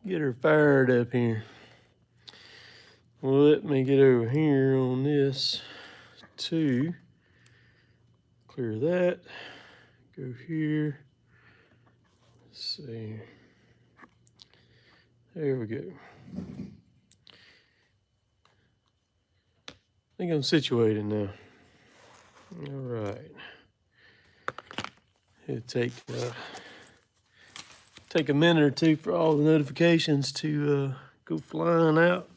get her fired up here. Well, let me get over here on this too. Clear that. Go here. Let's see. There we go. I think I'm situated now. All right. It'll take a minute or two for all the notifications to go flying out,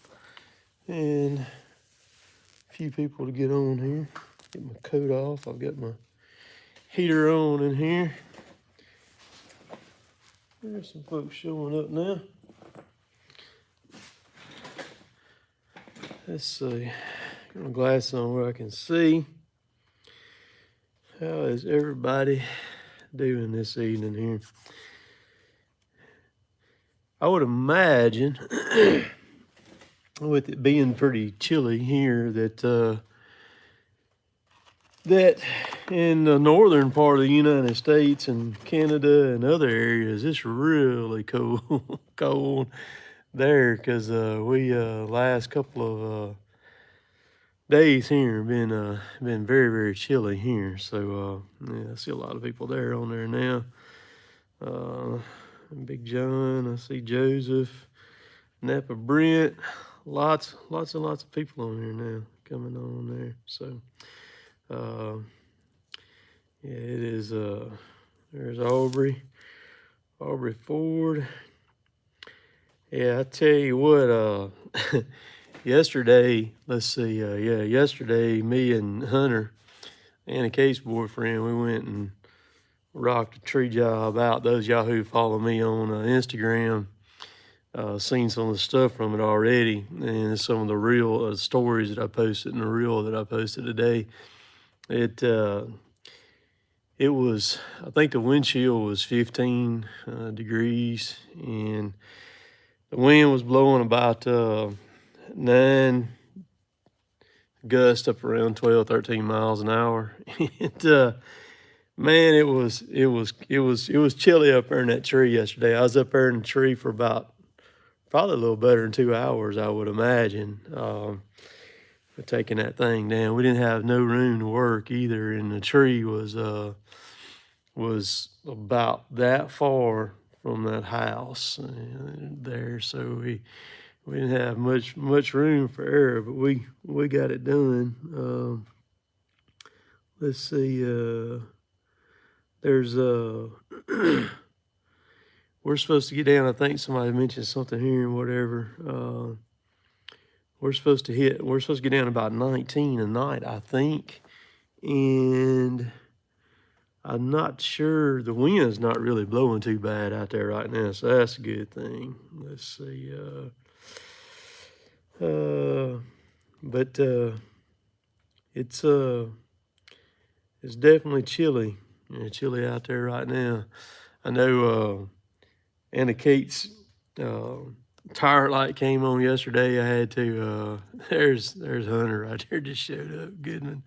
and a few people to get on here. Get my coat off. I've got my heater on in here. There's some folks showing up now. Let's see. Got my glasses on where I can see. How is everybody doing this evening here? I would imagine, with it being pretty chilly here, that in the northern part of the United States and Canada and other areas, it's really cold, cold there, because we last couple of days here have been very, very chilly here. So yeah, I see a lot of people there on there now. Big John, I see Joseph, Napa Brent, lots and lots of people on here now coming on there. So yeah, it is. There's Aubrey Ford. Yeah, I tell you what. Yesterday, let's see. Yeah, yesterday, me and Hunter, Anna Kate's boyfriend, we went and rocked a tree job out. Those y'all who follow me on Instagram, seen some of the stuff from it already, and some of the real stories that I posted and the reel that I posted today. It was, I think the wind chill was 15 degrees, and the wind was blowing about 9 gusts up around 12, 13 miles an hour. And man, it was chilly up there in that tree yesterday. I was up there in the tree for about probably a little better than 2 hours, I would imagine. For taking that thing down, we didn't have no room to work either, and the tree was about that far from that house there, so we didn't have much room for error, but we got it done. Let's see. There's we're supposed to get down. I think somebody mentioned something here and whatever. We're supposed to get down about 19 a night, I think, and I'm not sure. The wind's not really blowing too bad out there right now, so that's a good thing. Let's see. But it's definitely chilly. Chilly out there right now. I know Anna Kate's tire light came on yesterday. I had to. There's Hunter right there, just showed up. Goodman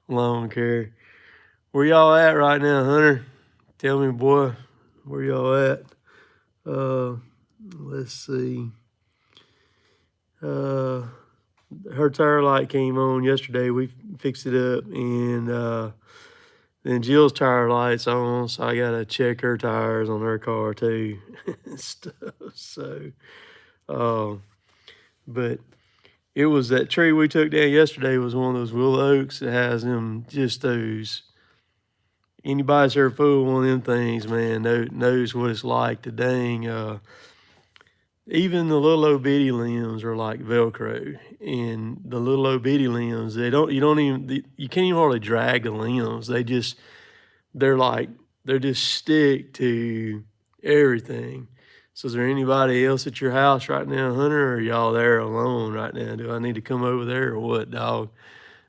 lawn care. Where y'all at right now, Hunter? Tell me, boy, where y'all at? Let's see. Her tire light came on yesterday. We fixed it up, and then Jill's tire light's on, so I gotta check her tires on her car too and stuff. So, but it was that tree we took down yesterday was one of those willow oaks that has them, just those. Anybody's ever fooled one of them things, man, knows what it's like to dang. Even the little old bitty limbs are like Velcro, and the little old bitty limbs, you can't even hardly drag the limbs. They're just stick to everything. So is there anybody else at your house right now, Hunter, or are y'all there alone right now? Do I need to come over there or what, dog,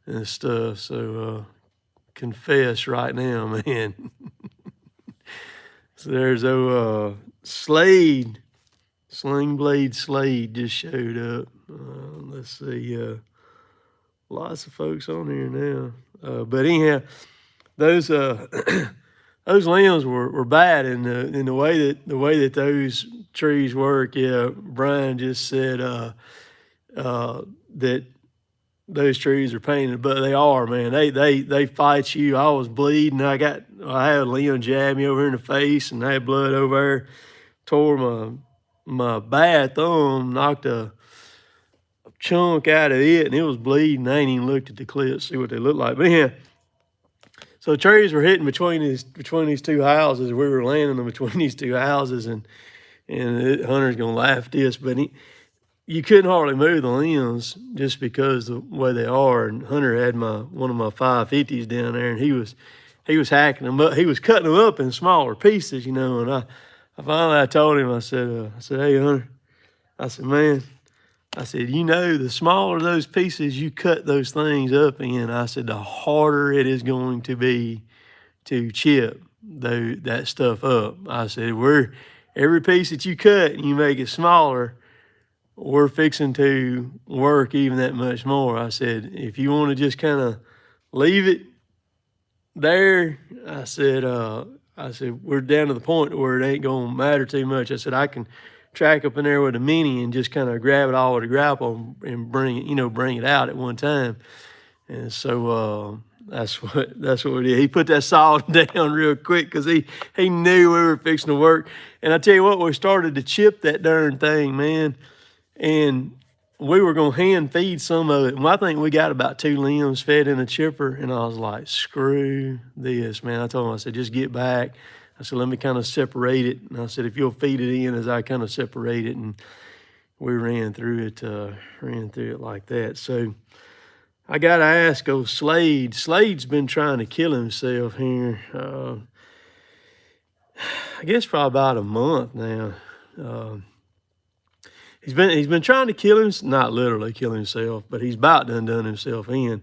and stuff? So confess right now, man. So there's Slade. Sling Blade Slade just showed up. Let's see. Lots of folks on here now. But anyhow, those those limbs were bad in the way that those trees work. Yeah, Brian just said that those trees are painted, but they are, man. They fight you. I was bleeding. I had Leon jab me over here in the face, and I had blood over there. Tore my bad thumb, knocked a chunk out of it, and it was bleeding. I ain't even looked at the clips, see what they look like. But yeah, so trees were hitting between these two houses. We were landing them between these two houses, and Hunter's gonna laugh at this, but you couldn't hardly move the limbs just because the way they are. And Hunter had one of my 550s down there, and he was hacking them up. He was cutting them up in smaller pieces, you know. And I finally told him, I said, hey Hunter, I said, man, I said, you know, the smaller those pieces you cut those things up in, I said, the harder it is going to be to chip that stuff up. I said, every piece that you cut and you make it smaller, we're fixing to work even that much more. I said, if you want to just kind of leave it there, I said, we're down to the point where it ain't going to matter too much. I said, I can track up in there with a mini and just kind of grab it all with a grapple and bring it out at one time. And so that's what we did. He put that saw down real quick because he knew we were fixing to work. And I tell you what, we started to chip that darn thing, man. And we were going to hand feed some of it. And I think we got about 2 limbs fed in a chipper. And I was like, screw this, man. I told him, I said, just get back. I said, let me kind of separate it. And I said, if you'll feed it in as I kind of separate it. And we ran through it like that. So I got to ask old Slade. Slade's been trying to kill himself here. I guess probably about a month now. He's been trying to kill him, not literally kill himself, but he's about done himself in.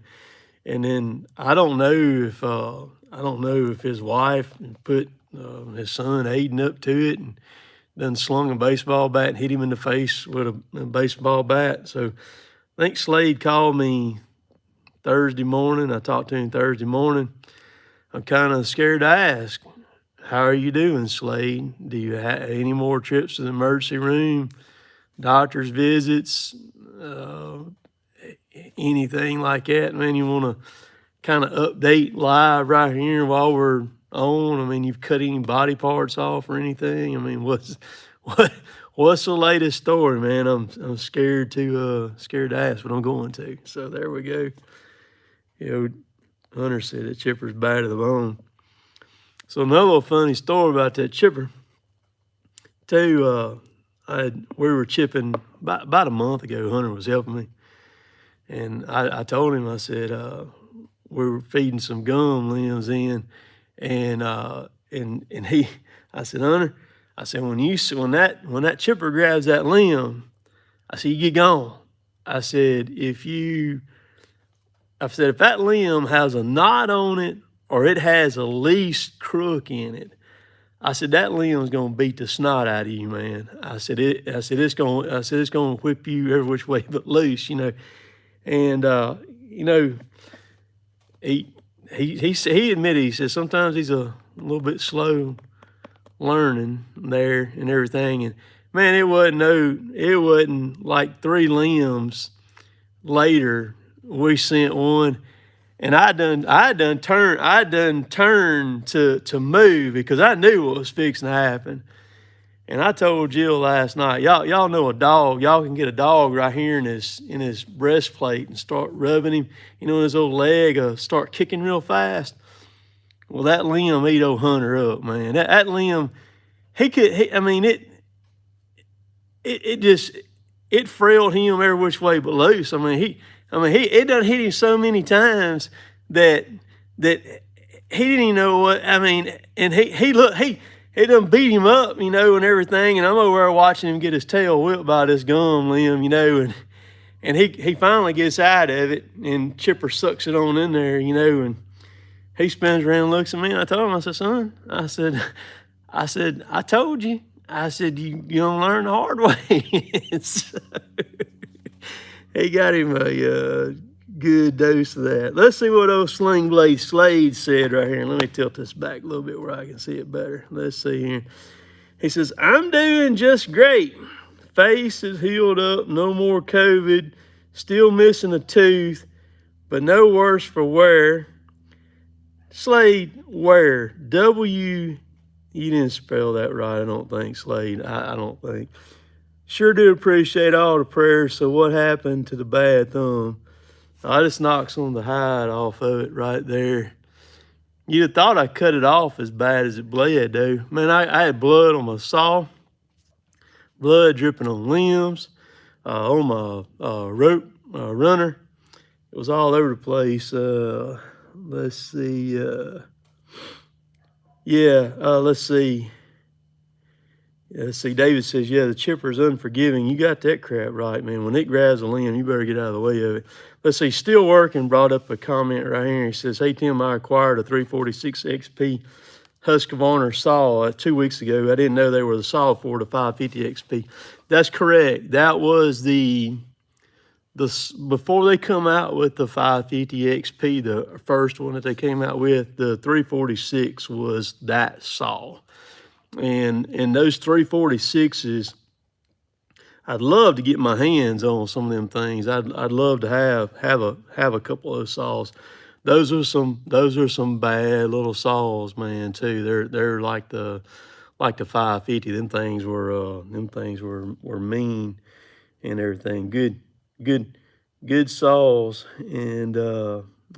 And then I don't know if his wife put his son Aiden up to it and then slung a baseball bat and hit him in the face with a baseball bat. So I think Slade called me Thursday morning. I talked to him Thursday morning. I'm kind of scared to ask, how are you doing, Slade? Do you have any more trips to the emergency room, doctor's visits, anything like that? Man, you want to kind of update live right here while we're on? I mean, you've cut any body parts off or anything? I mean, what's the latest story, man? I'm scared to ask, but I'm going to. So there we go. You know, Hunter said that chipper's bad to the bone. So another little funny story about that chipper. Too, we were chipping about a month ago. Hunter was helping me, and I told him, I said, we were feeding some gum limbs in, and I said, Hunter, I said, when that chipper grabs that limb, I said, you get gone. I said, if that limb has a knot on it or it has a least crook in it, I said, that limb's gonna beat the snot out of you, man. I said it's gonna whip you every which way but loose, you know. And you know, he admitted, he said sometimes he's a little bit slow learning there and everything. And man, it wasn't like 3 limbs later we sent one, and I done turned to move because I knew what was fixing to happen. And I told Jill last night, y'all know a dog. Y'all can get a dog right here in his breastplate and start rubbing him, you know, in his old leg, start kicking real fast. Well, that limb ate old Hunter up, man. That limb, it frailed him every which way but loose. It done hit him so many times that he didn't even know what, and it done beat him up, you know, and everything. And I'm over there watching him get his tail whipped by this gum limb, you know, and he finally gets out of it, and Chipper sucks it on in there, you know, and he spins around and looks at me, and I told him, I said, son, I told you. I said, you don't learn the hard way. So, he got him a good dose of that. Let's see what old Sling Blade Slade said right here. Let me tilt this back a little bit where I can see it better. Let's see here. He says, I'm doing just great. Face is healed up, no more COVID, still missing a tooth, but no worse for wear. Slade, where? W, you didn't spell that right, I don't think, Slade. I don't think. Sure do appreciate all the prayers. So what happened to the bad thumb? I just knocked some of the hide off of it right there. You'd have thought I cut it off as bad as it bled, though. Man, I had blood on my saw, blood dripping on limbs, on my rope runner. It was all over the place. Let's see. Let's see. Let's see. David says, yeah, the chipper's unforgiving. You got that crap right, man. When it grabs a limb, you better get out of the way of it. Let's see. Still Working brought up a comment right here. He says, hey, Tim, I acquired a 346 XP Husqvarna saw 2 weeks ago. I didn't know they were the saw for the 550 XP. That's correct. That was the before they come out with the 550 XP, the first one that they came out with, the 346 was that saw. And those 346s, I'd love to get my hands on some of them things. I'd love to have a couple of those saws. Those are some bad little saws, man, too. They're like the 550. Them things were mean and everything. Good saws. And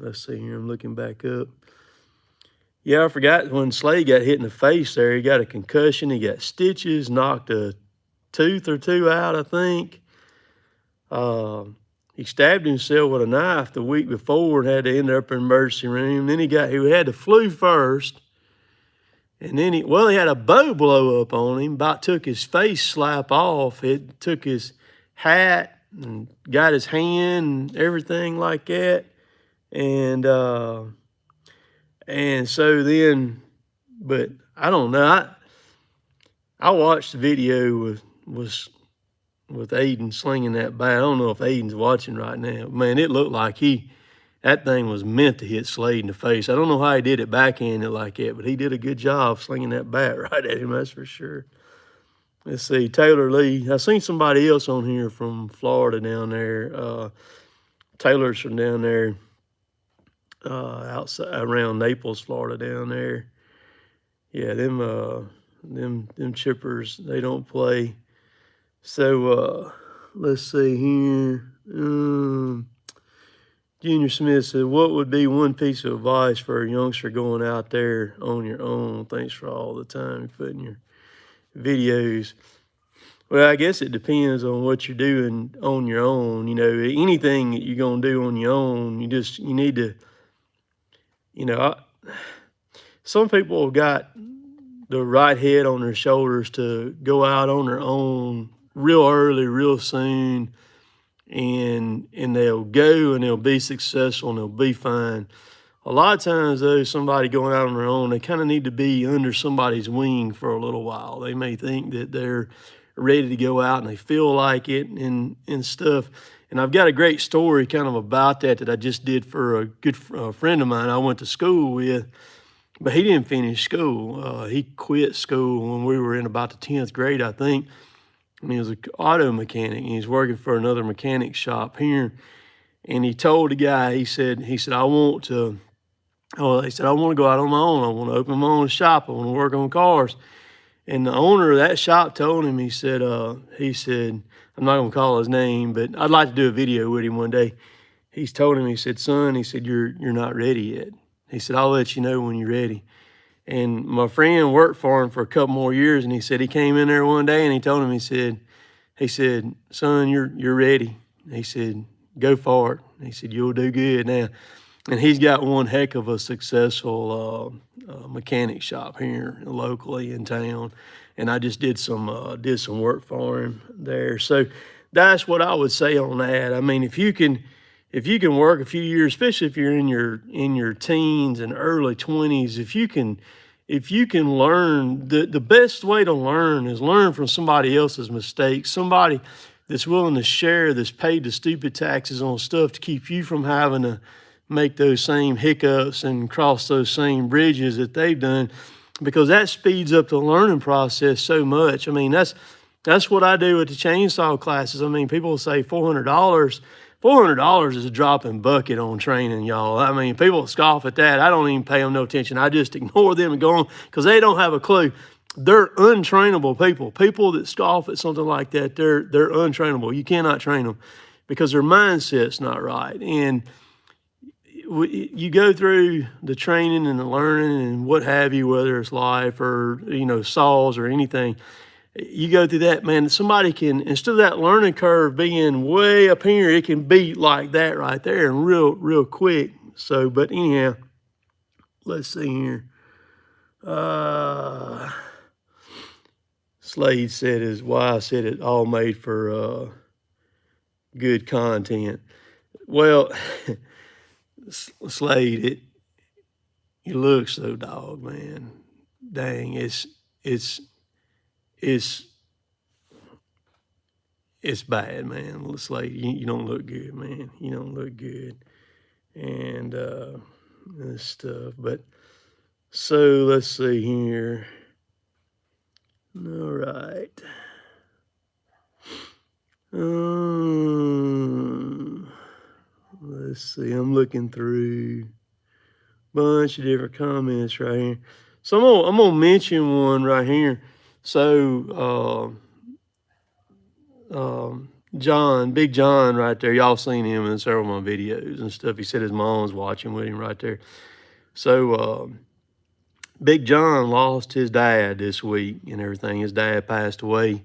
let's see here, I'm looking back up. Yeah, I forgot when Slade got hit in the face there, he got a concussion, he got stitches, knocked a tooth or two out, I think. He stabbed himself with a knife the week before and had to end up in the emergency room. Then he had the flu first. And then he had a bow blow up on him, about took his face slap off. It took his hat and got his hand and everything like that. And so then, but I don't know. I watched the video with Aiden slinging that bat. I don't know if Aiden's watching right now. Man, it looked like that thing was meant to hit Slade in the face. I don't know how he did it backhanded like that, but he did a good job slinging that bat right at him, that's for sure. Let's see, Taylor Lee. I seen somebody else on here from Florida down there. Taylor's from down there. Outside around Naples, Florida, down there. Yeah, them chippers, they don't play. So let's see here. Junior Smith said, what would be one piece of advice for a youngster going out there on your own? Thanks for all the time you put in your videos. Well, I guess it depends on what you're doing on your own. You know, anything that you're going to do on your own, you need to, some people have got the right head on their shoulders to go out on their own real early, real soon, and they'll go and they'll be successful and they'll be fine. A lot of times, though, somebody going out on their own, they kind of need to be under somebody's wing for a little while. They may think that they're ready to go out and they feel like it and stuff. And I've got a great story kind of about that I just did for a good friend of mine I went to school with, but he didn't finish school. He quit school when we were in about the 10th grade, I think. And he was an auto mechanic, and he's working for another mechanic shop here. And he told the guy, he said, I want to go out on my own. I want to open my own shop. I want to work on cars. And the owner of that shop told him, he said, I'm not going to call his name, but I'd like to do a video with him one day. He's told him, he said, son, he said, you're not ready yet. He said, I'll let you know when you're ready. And my friend worked for him for a couple more years, and he said he came in there one day and he told him, he said, son, you're ready. He said, go for it. He said, you'll do good now. And he's got one heck of a successful mechanic shop here locally in town. And I just did some work for him there. So that's what I would say on that. I mean, if you can work a few years, especially if you're in your teens and early 20s, if you can learn, the best way to learn is learn from somebody else's mistakes, somebody that's willing to share, that's paid the stupid taxes on stuff to keep you from having to make those same hiccups and cross those same bridges that they've done. because that speeds up the learning process so much. I mean, that's what I do with the chainsaw classes. I mean, people say $400. $400 is a drop in bucket on training, y'all. I mean, people scoff at that. I don't even pay them no attention. I just ignore them and go on because they don't have a clue. They're untrainable people. People that scoff at something like that, they're untrainable. You cannot train them because their mindset's not right. And you go through the training and the learning and what have you, whether it's life or, saws or anything, you go through that, man, somebody can, instead of that learning curve being way up here, it can be like that right there and real quick. So, but anyhow, let's see here. Slade said his wife said it all made for good content. Well, Slade, you look so dog, man. Dang, it's bad, man. Slade, you don't look good, man. You don't look good, and this stuff. But so let's see here. All right. Let's see. I'm looking through a bunch of different comments right here. So I'm gonna mention one right here. So John, Big John right there. Y'all seen him in several of my videos and stuff. He said his mom's watching with him right there. So Big John lost his dad this week and everything. His dad passed away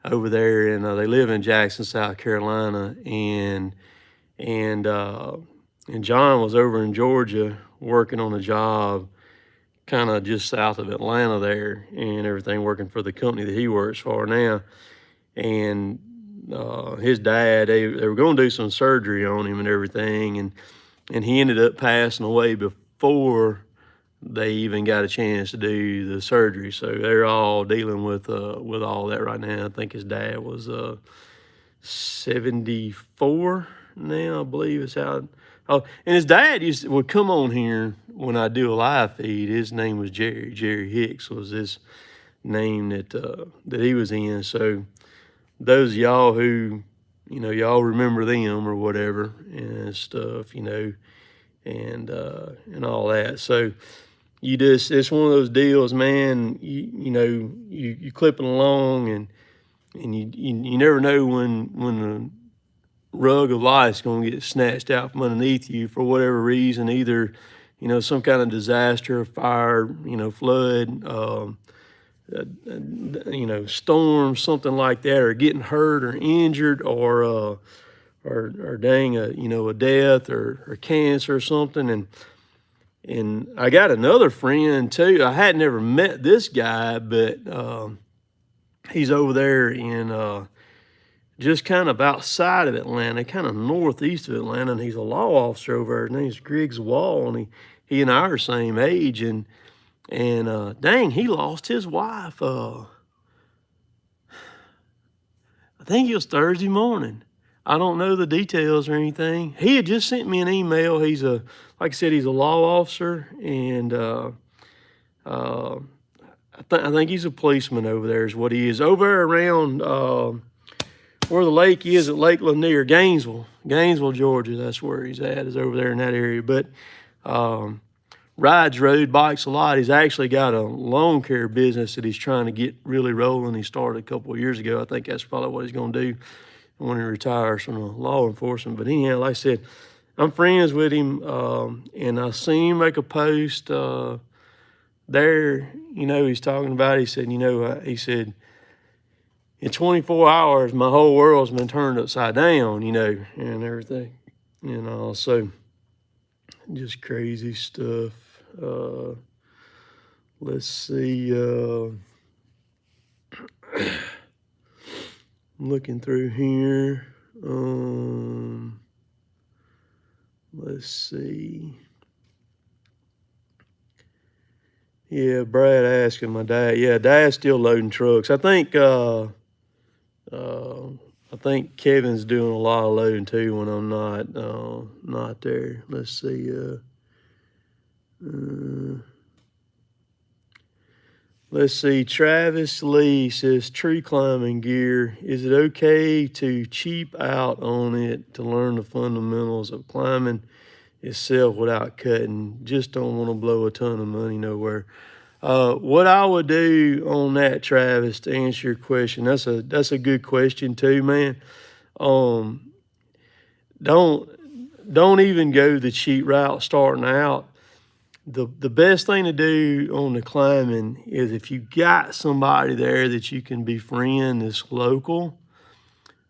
over there, and they live in Jackson, South Carolina, and John was over in Georgia working on a job kind of just south of Atlanta there and everything, working for the company that he works for now. And his dad, they were going to do some surgery on him and everything, and he ended up passing away before they even got a chance to do the surgery. So they're all dealing with all that right now. I think his dad was 74 now, I believe is how. Oh, and his dad would come on here when I do a live feed. His name was Jerry. Jerry Hicks was his name that he was in. So those of y'all who, y'all remember them or whatever and stuff, and all that. So it's one of those deals, man. You clipping along and you never know when the rug of life's going to get snatched out from underneath you for whatever reason, either, some kind of disaster, fire, flood, storm, something like that, or getting hurt or injured, or dang, a death or cancer or something. And I got another friend too. I had never met this guy, but he's over there in just kind of outside of Atlanta, kind of northeast of Atlanta, and he's a law officer over there. His name's Griggs Wall, and he and I are same age, and dang, he lost his wife. I think it was Thursday morning. I don't know the details or anything. He had just sent me an email. He's like I said, he's a law officer, and I think he's a policeman over there is what he is. Over around where the lake is at Lake Lanier, Gainesville, Georgia. That's where he's at, is over there in that area. But rides road bikes a lot. He's actually got a lawn care business that he's trying to get really rolling. He started a couple of years ago. I think that's probably what he's going to do when he retires from the law enforcement. But anyhow, like I said, I'm friends with him, and I seen him make a post there. He's talking about it. He said, he said, in 24 hours, my whole world's been turned upside down, and everything, so just crazy stuff. Let's see. I'm looking through here. Let's see. Yeah, Brad asking my dad. Yeah, Dad's still loading trucks. I think Kevin's doing a lot of loading too when I'm not there. Let's see. Let's see. Travis Lee says tree climbing gear. Is it okay to cheap out on it to learn the fundamentals of climbing itself without cutting? Just don't want to blow a ton of money nowhere. What I would do on that, Travis, to answer your question, that's a good question too, man. Um, don't even go the cheap route starting out. The best thing to do on the climbing is if you got somebody there that you can befriend that's local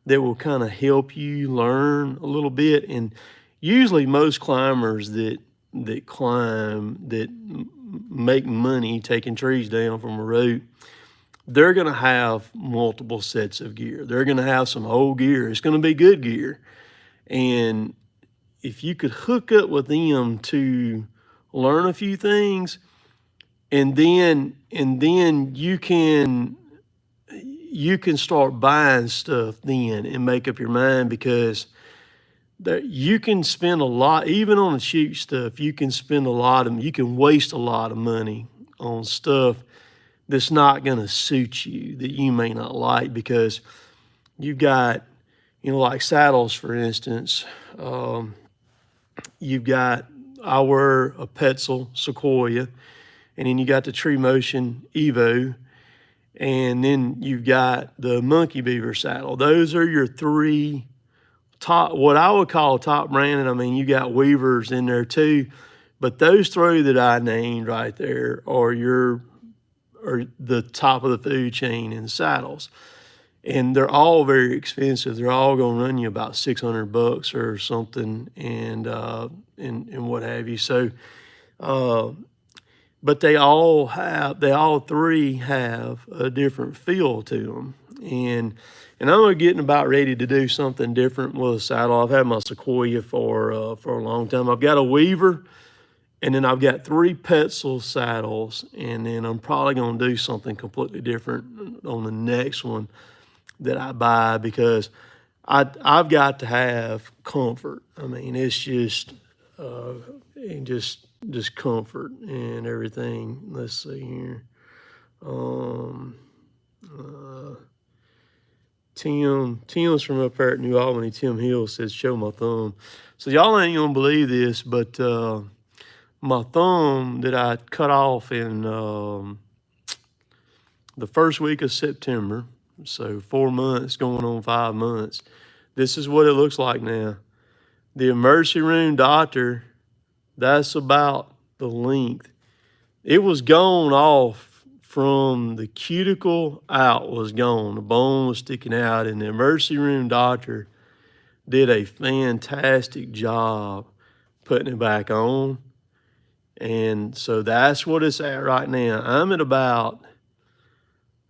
that will kind of help you learn a little bit. And usually most climbers that climb that make money taking trees down from a route, they're going to have multiple sets of gear. They're going to have some old gear. It's going to be good gear. And if you could hook up with them to learn a few things, and then you can start buying stuff then and make up your mind, because you can spend a lot, even on the cheap stuff, you can waste a lot of money on stuff that's not going to suit you, that you may not like, because you've got, like saddles, for instance. You've got, I wear a Petzl Sequoia, and then you got the Tree Motion Evo, and then you've got the Monkey Beaver saddle. Those are your three top, what I would call top branded. I mean, you got Weavers in there too, but those three that I named right there are the top of the food chain in saddles. And they're all very expensive. They're all going to run you about $600 or something, and what have you. So, but they all three have a different feel to them. And I'm getting about ready to do something different with a saddle. I've had my Sequoia for a long time. I've got a Weaver, and then I've got 3 Petzl saddles, and then I'm probably going to do something completely different on the next one that I buy, because I've got to have comfort. I mean, it's just just comfort and everything. Let's see here. Tim's from up there at New Albany. Tim Hill says, "Show my thumb." So y'all ain't gonna believe this, but my thumb that I cut off in the first week of September. So 4 months going on 5 months. This is what it looks like now. The emergency room doctor, that's about the length. It was gone off from the cuticle out, was gone. The bone was sticking out, and the emergency room doctor did a fantastic job putting it back on. And so that's what it's at right now. I'm at about,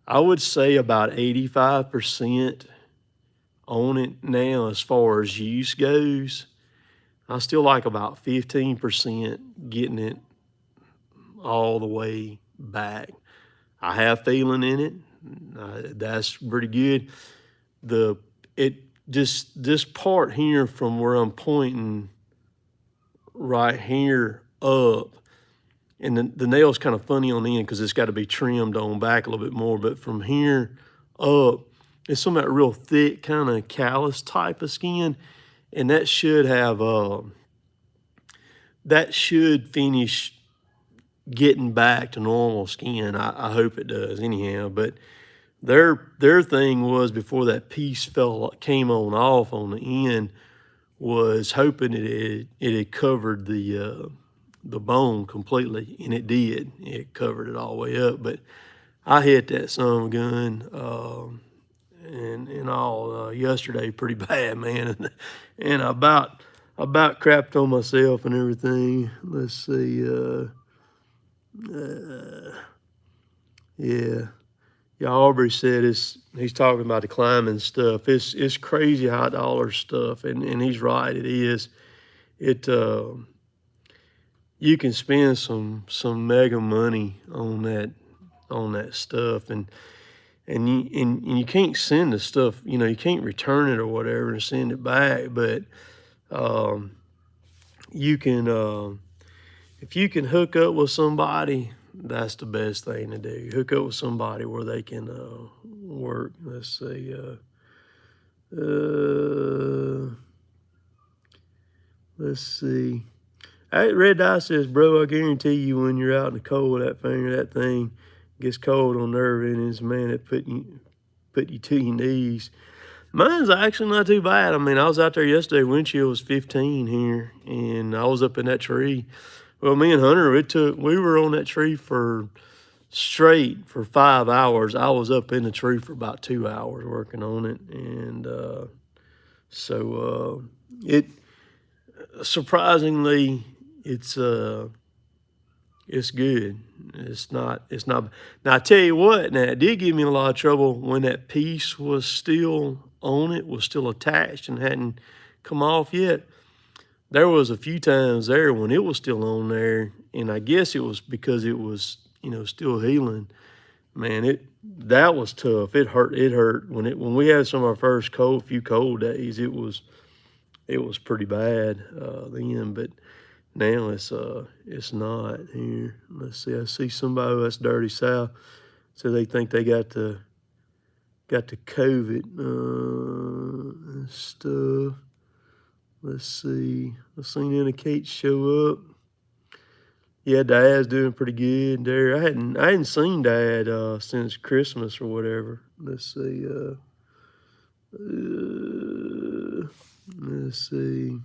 I would say about 85% on it now as far as use goes. I still like about 15% getting it all the way back. I have feeling in it. That's pretty good. This part here from where I'm pointing right here up, and the nail's kind of funny on the end because it's got to be trimmed on back a little bit more. But from here up, it's some of that real thick kind of callus type of skin, and that should have that should finish getting back to normal skin. I hope it does anyhow. But their thing was, before that piece came off on the end, was hoping it had covered the bone completely, and it did. It covered it all the way up. But I hit that son of a gun and all yesterday pretty bad, man, and I about crapped on myself and everything. Let's see. Yeah. Aubrey said he's talking about the climbing stuff. It's crazy high dollar stuff, and he's right. It is. You can spend some mega money on that stuff, and you can't send the stuff. You can't return it or whatever and send it back, but you can if you can hook up with somebody that's the best thing to do. Hook up with somebody where they can work. Let's see. Let's see. Red Dye says, bro, I guarantee you when you're out in the cold, that thing gets cold on nerve endings, man, it put you to your knees. Mine's actually not too bad. I mean, I was out there yesterday, wind chill was 15 here, and I was up in that tree. Well, me and Hunter, we were on that tree straight for 5 hours. I was up in the tree for about 2 hours working on it. And it surprisingly, it's good. It's not. Now I tell you what, now it did give me a lot of trouble when that piece was still on it, was still attached and hadn't come off yet. There was a few times there when it was still on there, and I guess it was because it was, still healing. Man, that was tough. It hurt when we had some of our first few cold days. It was pretty bad then, but now it's not here. Let's see. I see somebody that's Dirty South, so they think they got the COVID stuff. Let's see. I've seen Indicate show up. Yeah, Dad's doing pretty good there. I hadn't seen Dad since Christmas or whatever. Let's see. Let's see.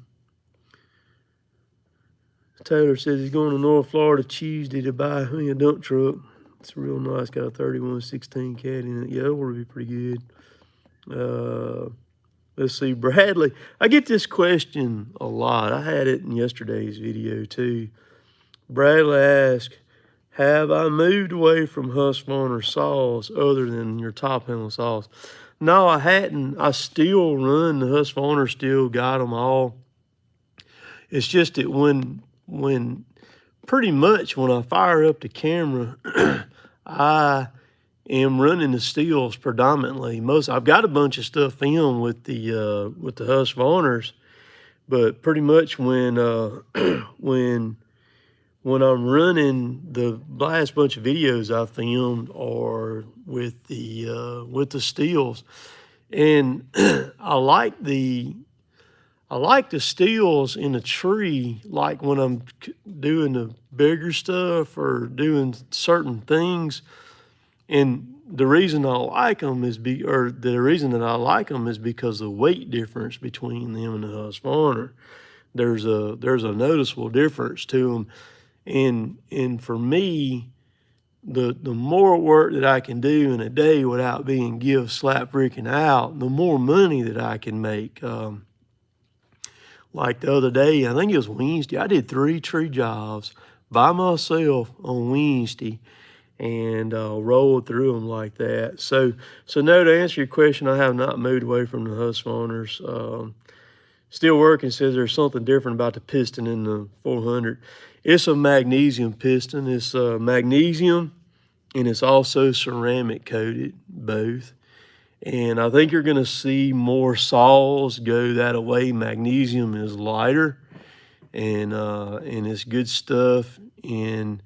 Taylor says he's going to North Florida Tuesday to buy me a dump truck. It's real nice. Got a 3116 cat in it. Yeah, that would be pretty good. Let's see, Bradley. I get this question a lot. I had it in yesterday's video too. Bradley asked, have I moved away from Husqvarna saws other than your top handle saws? No, I hadn't. I still run the Husqvarna, still got them all. It's just that when pretty much when I fire up the camera, I am running the steels predominantly. I've got a bunch of stuff filmed with the Husqvarnas, but pretty much when I'm running the last bunch of videos I filmed are with the steels, and I like the steels in a tree, like when I'm doing the bigger stuff or doing certain things. And the reason I like them is because the weight difference between them and the Husqvarna. There's a noticeable difference to them, and for me, the more work that I can do in a day without being slap freaking out, the more money that I can make. Like the other day, I think it was Wednesday, I did 3 tree jobs by myself on Wednesday, and rolled through them like that. So no, to answer your question, I have not moved away from the Husqvarnas. Still working. Says there's something different about the piston in the 400. It's a magnesium piston. It's magnesium, and it's also ceramic coated, both. And I think you're going to see more saws go that way. Magnesium is lighter, and it's good stuff. And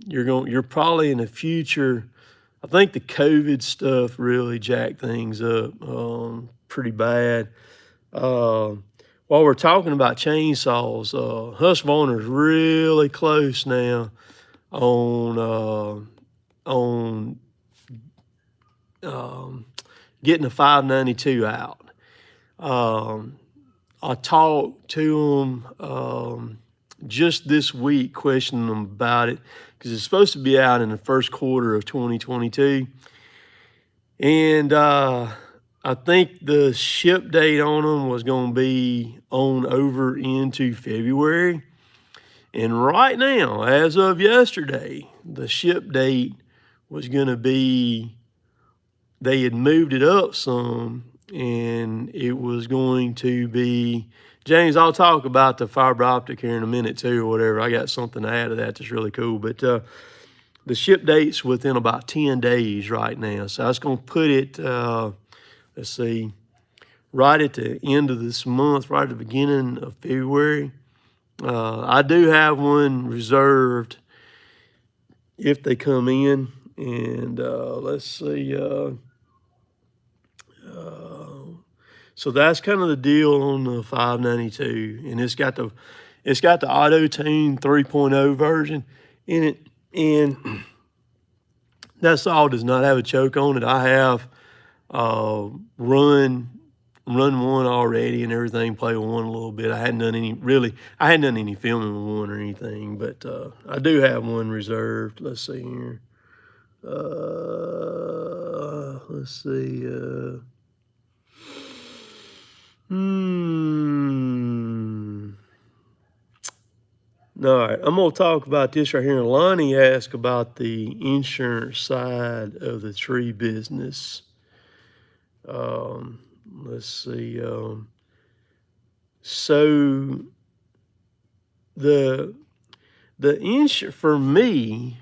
you're probably in the future. I think the COVID stuff really jacked things up pretty bad. While we're talking about chainsaws, Husqvarna's really close now on getting a 592 out. I talked to them just this week, questioning them about it, because it's supposed to be out in the first quarter of 2022. And I think the ship date on them was going to be on over into February. And right now, as of yesterday, the ship date was going to be, they had moved it up some, and it was going to be, James, I'll talk about the fiber optic here in a minute too, or whatever. I got something to add to that that's really cool. But the ship date's within about 10 days right now. So I was going to put it, let's see, right at the end of this month, right at the beginning of February. I do have one reserved, if they come in. And let's see. So that's kind of the deal on the 592, and it's got the auto tune 3.0 version in it, and that saw does not have a choke on it. I have run one already and everything, play with one a little bit. I hadn't done any filming with one or anything, but I do have one reserved. Let's see here. Let's see. All right, I'm going to talk about this right here. Lonnie asked about the insurance side of the tree business. Let's see. So the for me,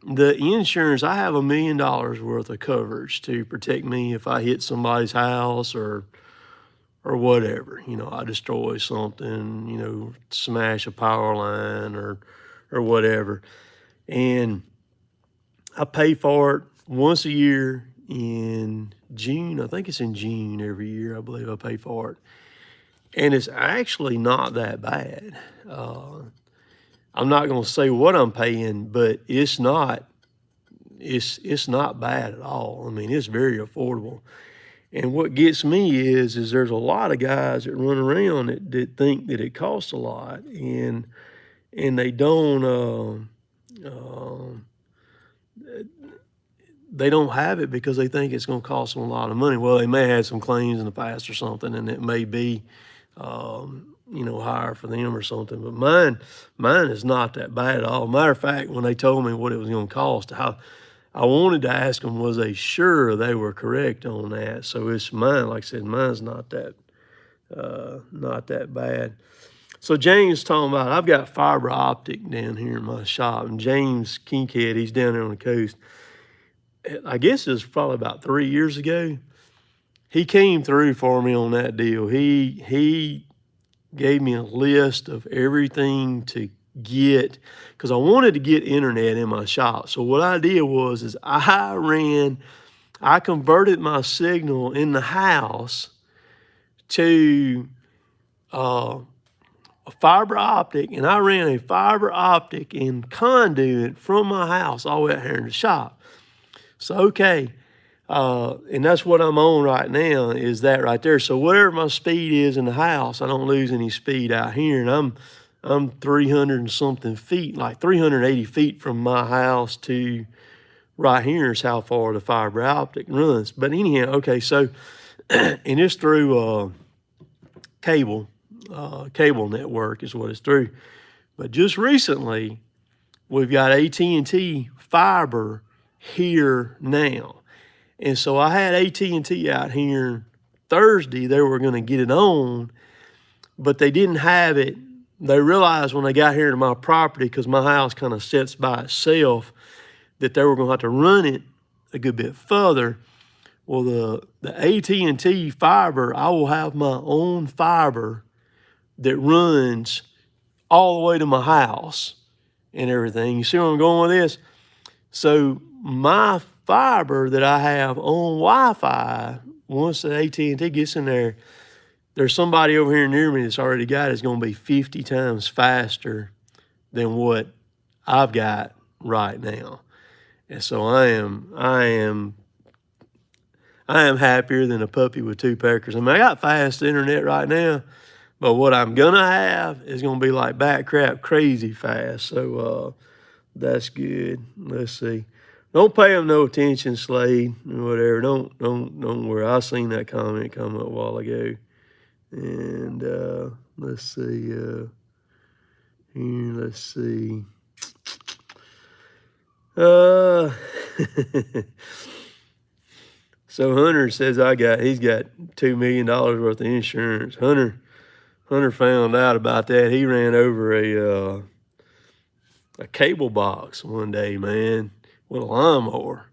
the insurance, I have $1 million worth of coverage to protect me if I hit somebody's house or whatever. You know, I destroy something, you know, smash a power line or whatever. And I pay for it once a year in June. I think it's in June every year, I believe I pay for it. And it's actually not that bad. I'm not going to say what I'm paying, but it's not bad at all. I mean, it's very affordable. And what gets me is there's a lot of guys that run around that think that it costs a lot, and they don't have it because they think it's going to cost them a lot of money. Well, they may have some claims in the past or something, and it may be you know, higher for them or something. But mine is not that bad at all. Matter of fact, when they told me what it was going to cost, I wanted to ask them, was they sure they were correct on that? So it's mine, like I said, mine's not that bad. So James talking about, I've got fiber optic down here in my shop, and James Kinkhead, he's down there on the coast. I guess it was probably about 3 years ago. He came through for me on that deal. He gave me a list of everything to get, because I wanted to get internet in my shop. So what I did was I converted my signal in the house to a fiber optic, and I ran a fiber optic and conduit from my house all the way out here in the shop. So, okay, and that's what I'm on right now, is that right there. So whatever my speed is in the house, I don't lose any speed out here. And I'm 300 and something feet, like 380 feet from my house to right here is how far the fiber optic runs. But anyhow, okay, so, and it's through cable network is what it's through. But just recently, we've got AT&T fiber here now. And so I had AT&T out here Thursday. They were going to get it on, but they didn't have it. They realized when they got here to my property, because my house kind of sits by itself, that they were going to have to run it a good bit further. Well, the AT&T fiber, I will have my own fiber that runs all the way to my house and everything. You see where I'm going with this? So my fiber that I have on Wi-Fi, once the AT&T gets in there, there's somebody over here near me that's already got it. It's going to be 50 times faster than what I've got right now. And so I am happier than a puppy with two peckers. I mean, I got fast internet right now, but what I'm gonna have is gonna be like bat crap crazy fast. So that's good. Let's see. Don't pay them no attention, Slade, or whatever. Don't worry. I seen that comment come up a while ago. And let's see. Here, let's see. So Hunter says he's got $2 million worth of insurance. Hunter found out about that. He ran over a cable box one day, man, with a lawnmower.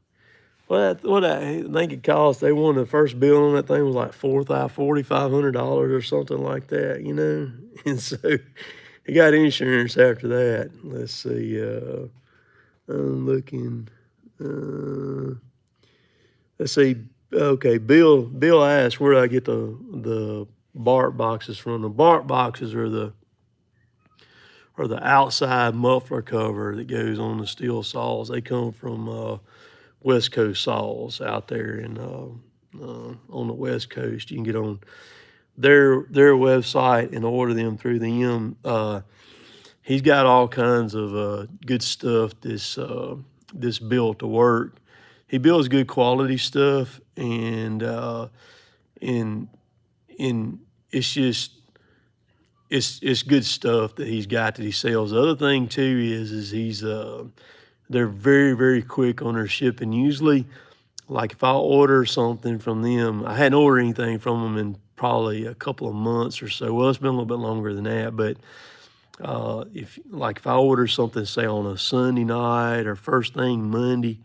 What I think it cost, they wanted the first bill on that thing was like $4,500 or something like that, you know? And so he got insurance after that. Let's see. I'm looking. Let's see. Okay, Bill asked where do I get the bark boxes from. The bark boxes are the outside muffler cover that goes on the steel saws. They come from West Coast saws out there in on the West Coast. You can get on their website and order them through them. He's got all kinds of good stuff this built to work. He builds good quality stuff, and it's just it's good stuff that he's got that he sells. The other thing too is he's they're very, very quick on their shipping. Usually, like if I order something from them, I hadn't ordered anything from them in probably a couple of months or so. Well, it's been a little bit longer than that, but if I order something, say on a Sunday night or first thing Monday,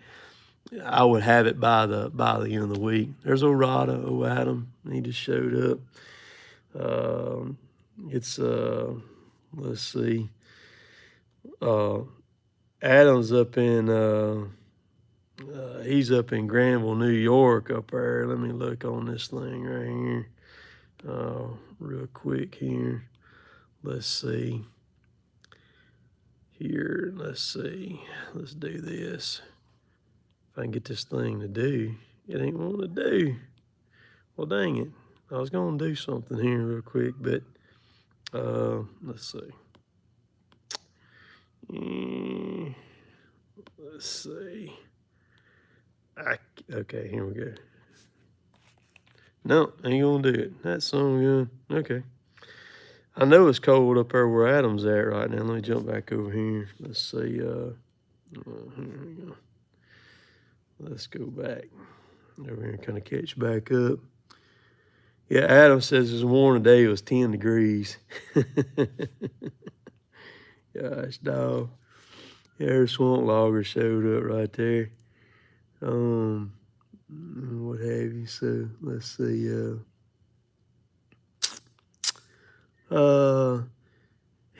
I would have it by the end of the week. There's Orada, Adam. He just showed up. It's let's see. Adam's up in he's up in Granville, New York up there. Let me look on this thing right here. Real quick here. Let's see. Here, let's see. Let's do this. If I can get this thing to do. It ain't wanting to do. Well, dang it. I was going to do something here real quick, but let's see. Let's see. Okay, here we go. No, ain't going to do it. That's so good. Okay. I know it's cold up there where Adam's at right now. Let me jump back over here. Let's see. Here we go. Let's go back over here and kind of catch back up. Yeah, Adam says this morning today it was 10 degrees. Gosh, dog. Yeah, there's swamp logger showed up right there. What have you. So let's see.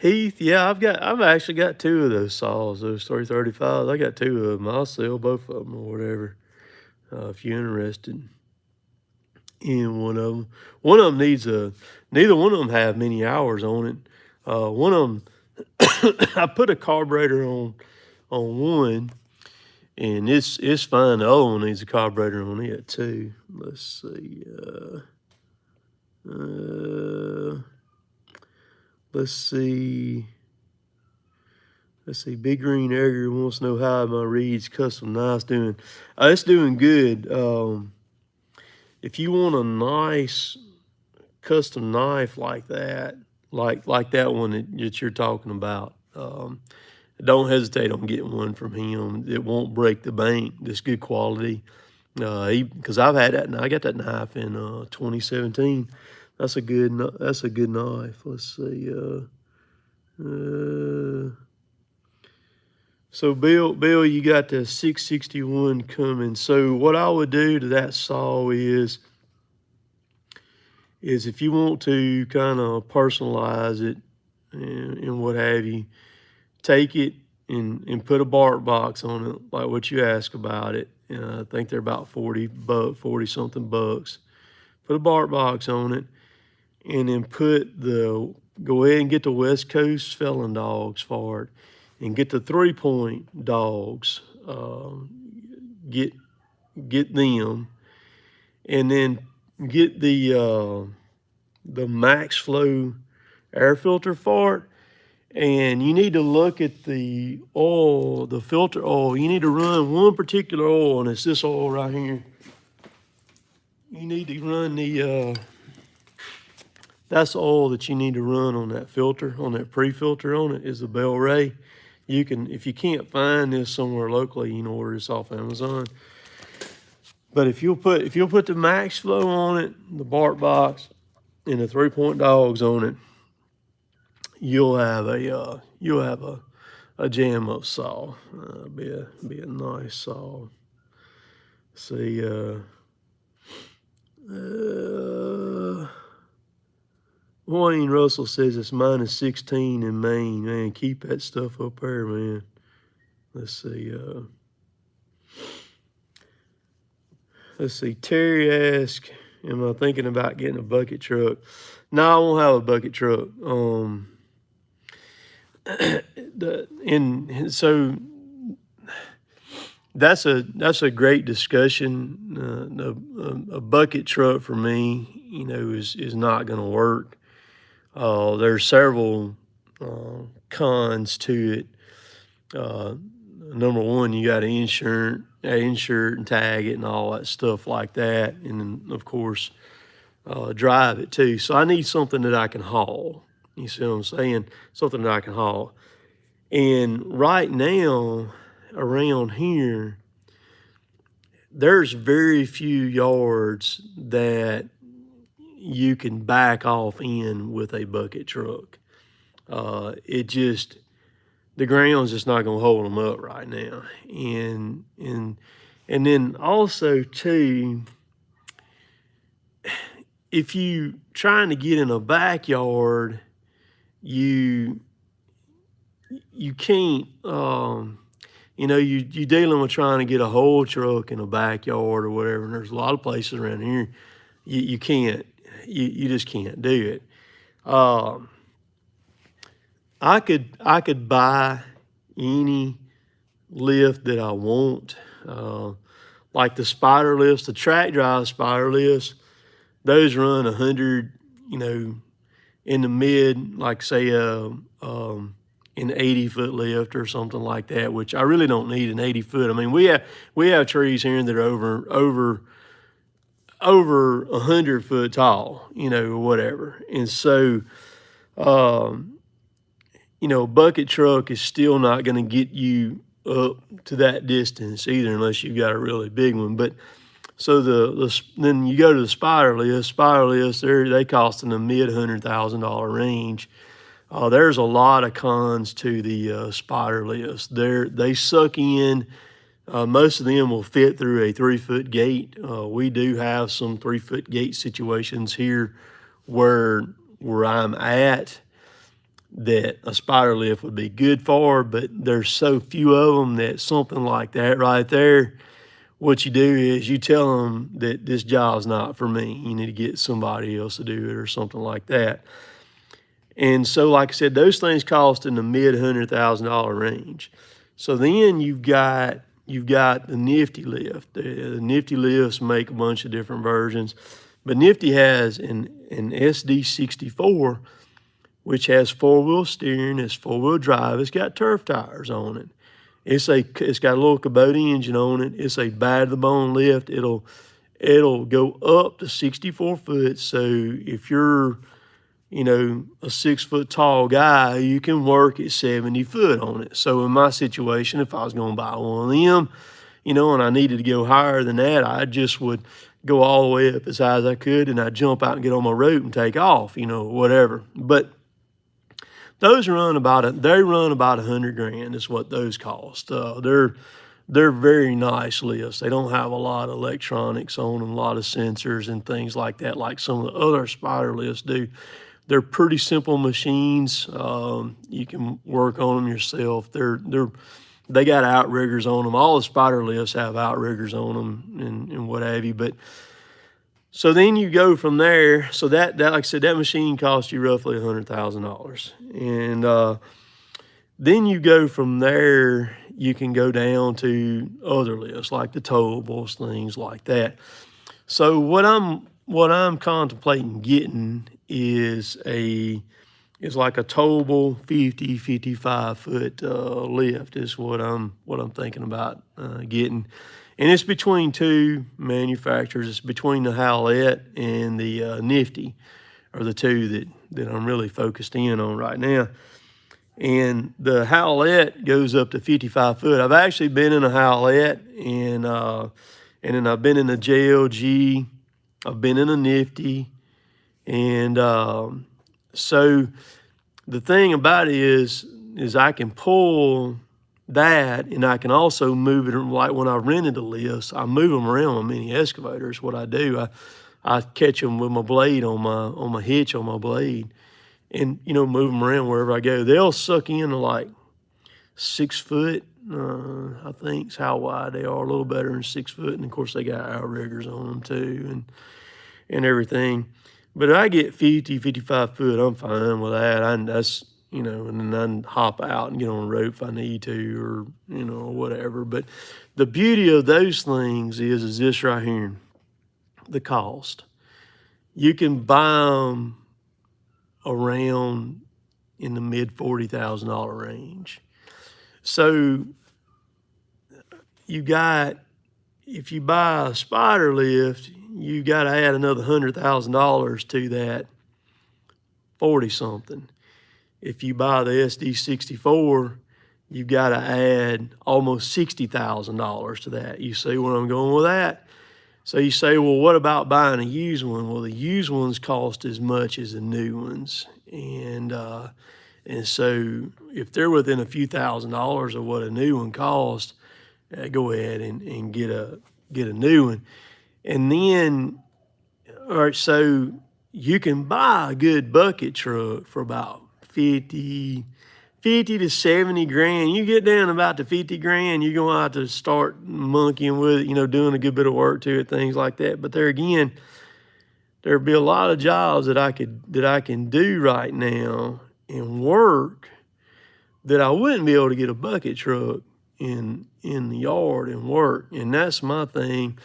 Heath, yeah, I've actually got two of those saws, those 335s. I got two of them. I'll sell both of them or whatever. If you're interested in one of them. One of them neither one of them have many hours on it. One of them, I put a carburetor on one, and it's fine. The other one needs a carburetor on it too. Let's see. Let's see. Big Green Egger wants to know how my Reed's custom knife's doing. It's doing good. If you want a nice custom knife like that, like that one that you're talking about, don't hesitate on getting one from him. It won't break the bank. It's good quality. Because I've had that, and I got that knife in 2017. That's a good knife. Let's see. So Bill, you got the 661 coming. So what I would do to that saw is if you want to kind of personalize it and what have you, take it and put a bark box on it, like what you asked about it. I think they're about 40 something bucks. Put a bark box on it, and then go ahead and get the West Coast felon dogs for it, and get the 3-point dogs. Get them, and then get the Max Flow air filter for it. And you need to look at the oil, the filter oil. You need to run one particular oil, and it's this oil right here. You need to run that's the oil that you need to run on that filter, on that pre-filter on it, is the Bell Ray. You can, if you can't find this somewhere locally, you can order this off Amazon. But if you'll put the Max Flow on it, the bark box, and the 3-point dogs on it, you'll have a jam up saw. Be a nice saw. See, Wayne Russell says it's minus 16 in Maine. Man, keep that stuff up there, man. Let's see. Terry asked, am I thinking about getting a bucket truck? No, I won't have a bucket truck. So that's a great discussion. A bucket truck for me, is not going to work. There's several cons to it. Number one, you got to insure and tag it and all that stuff like that, and then of course drive it too. So I need something that I can haul. You see what I'm saying? Something that I can haul. And right now, around here, there's very few yards that you can back off in with a bucket truck. The ground's just not going to hold them up right now. And then also too, if you trying to get in a backyard, you can't, you dealing with trying to get a whole truck in a backyard or whatever. And there's a lot of places around here you can't, you just can't do it. I could buy any lift that I want, like the spider lifts, the track drive spider lifts. Those run 100, in the mid, like say an 80-foot lift or something like that. Which I really don't need an 80-foot. I mean, we have trees here that are over 100 foot tall, or whatever, and so. A bucket truck is still not going to get you up to that distance either, unless you've got a really big one. But so then you go to the spider lifts. Spider lifts, they cost in the mid $100,000 range. There's a lot of cons to the spider lifts. They suck in. Most of them will fit through a 3-foot gate. We do have some 3-foot gate situations here where I'm at that a spider lift would be good for, but there's so few of them that something like that right there, what you do is you tell them that this job's not for me. You need to get somebody else to do it or something like that. And so, like I said, those things cost in the mid $100,000 range. So then you've got the Nifty Lift. The Nifty Lifts make a bunch of different versions, but Nifty has an SD64, which has 4-wheel steering, it's 4-wheel drive, it's got turf tires on it. It's got a little Kubota engine on it. It's a bad-to-the-bone lift. It'll go up to 64 foot. So if you're, a 6-foot tall guy, you can work at 70 foot on it. So in my situation, if I was going to buy one of them, and I needed to go higher than that, I just would go all the way up as high as I could, and I'd jump out and get on my rope and take off, whatever. But those run about $100,000 is what those cost. They're very nice lifts. They don't have a lot of electronics on them, a lot of sensors and things like that, like some of the other spider lifts do. They're pretty simple machines. You can work on them yourself. They got outriggers on them. All the spider lifts have outriggers on them and what have you. But so then you go from there. So that like I said, that machine costs you roughly $100,000. And then you go from there, you can go down to other lifts like the towables, things like that. So what I'm contemplating getting is like a towable 55 foot lift is what I'm thinking about getting. And it's between two manufacturers. It's between the Howlett and the Nifty are the two that I'm really focused in on right now. And the Howlett goes up to 55 foot. I've actually been in a Howlett, and then I've been in a JLG. I've been in a Nifty. And so the thing about it is I can pull that, and I can also move it. Like when I rented the lifts, I move them around with mini excavators. What I do, I catch them with my blade on my hitch on my blade, and move them around wherever I go. They'll suck into like 6 foot. I think is how wide they are, a little better than 6 foot, and of course they got outriggers on them too, and everything. But if I get 50, 55 foot, I'm fine with that. That's and then I can hop out and get on a rope if I need to, or or whatever. But the beauty of those things is this right here: the cost. You can buy them around in the mid $40,000 range. So if you buy a spider lift, you got to add another $100,000 to that 40-something. If you buy the SD64, you've got to add almost $60,000 to that. You see where I'm going with that? So you say, well, what about buying a used one? Well, the used ones cost as much as the new ones. And so if they're within a few $1,000s of what a new one costs, go ahead and get a new one. And then, all right, so you can buy a good bucket truck for about 50 to 70 grand. You get down about to 50 grand, you're going to have to start monkeying with it, doing a good bit of work to it, things like that. But there again, there'd be a lot of jobs that I can do right now and work that I wouldn't be able to get a bucket truck in the yard and work. And that's my thing,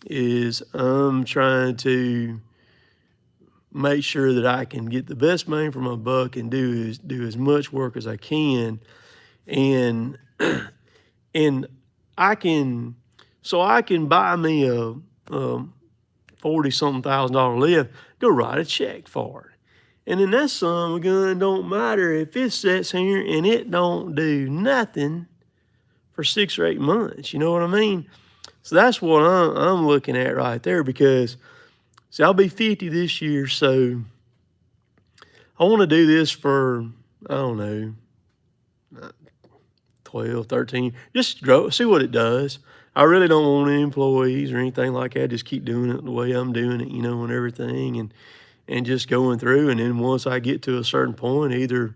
is I'm trying to make sure that I can get the best bang for my buck and do as much work as I can. And I can buy me a $40-something thousand lift, go write a check for it. And then that son of a gun don't matter if it sits here and it don't do nothing for 6 or 8 months. You know what I mean? So that's what I'm looking at right there, because see, I'll be 50 this year, so I want to do this for, I don't know, 12, 13, just grow, see what it does. I really don't want any employees or anything like that. Just keep doing it the way I'm doing it, and everything, and just going through. And then once I get to a certain point, either,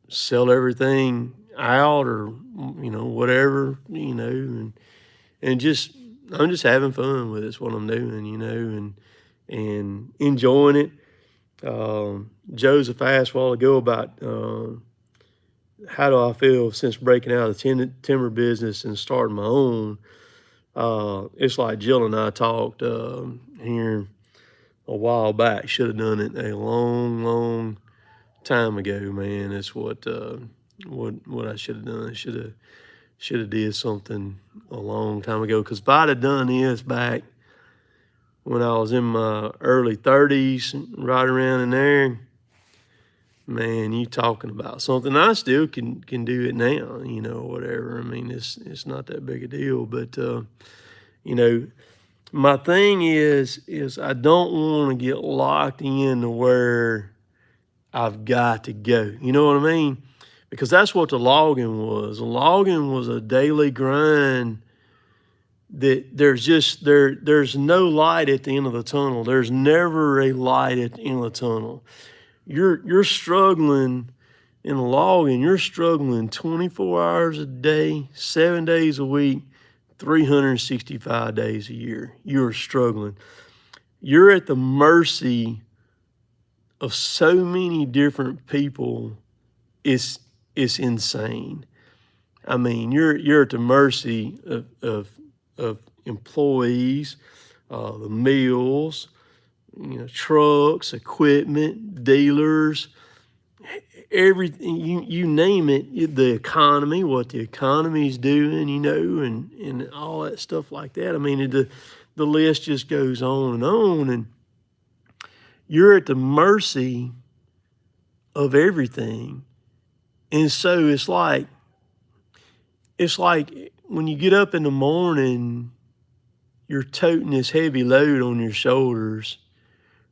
sell everything out or, whatever, and just, I'm just having fun with it. It's what I'm doing, and enjoying it. Joe's asked a while ago about how do I feel since breaking out of the timber business and starting my own. It's like Jill and I talked here a while back. Should have done it a long time ago, man. It's what I should have done. Should have did something a long time ago. Because if I'd have done this back when I was in my early 30s, right around in there, man, you talking about something. I still can do it now, whatever. I mean, it's not that big a deal. But, my thing is I don't want to get locked into where I've got to go. You know what I mean? Because that's what the logging was. The logging was a daily grind that there's no light at the end of the tunnel. There's never a light at the end of the tunnel. You're struggling in logging. You're struggling 24 hours a day, 7 days a week, 365 days a year. You're struggling. You're at the mercy of so many different people. It's insane. I mean, you're at the mercy of employees, the mills, trucks, equipment, dealers, everything, you name it, the economy, what the economy's doing, and all that stuff like that. I mean, the list just goes on, and you're at the mercy of everything. And so it's like when you get up in the morning, you're toting this heavy load on your shoulders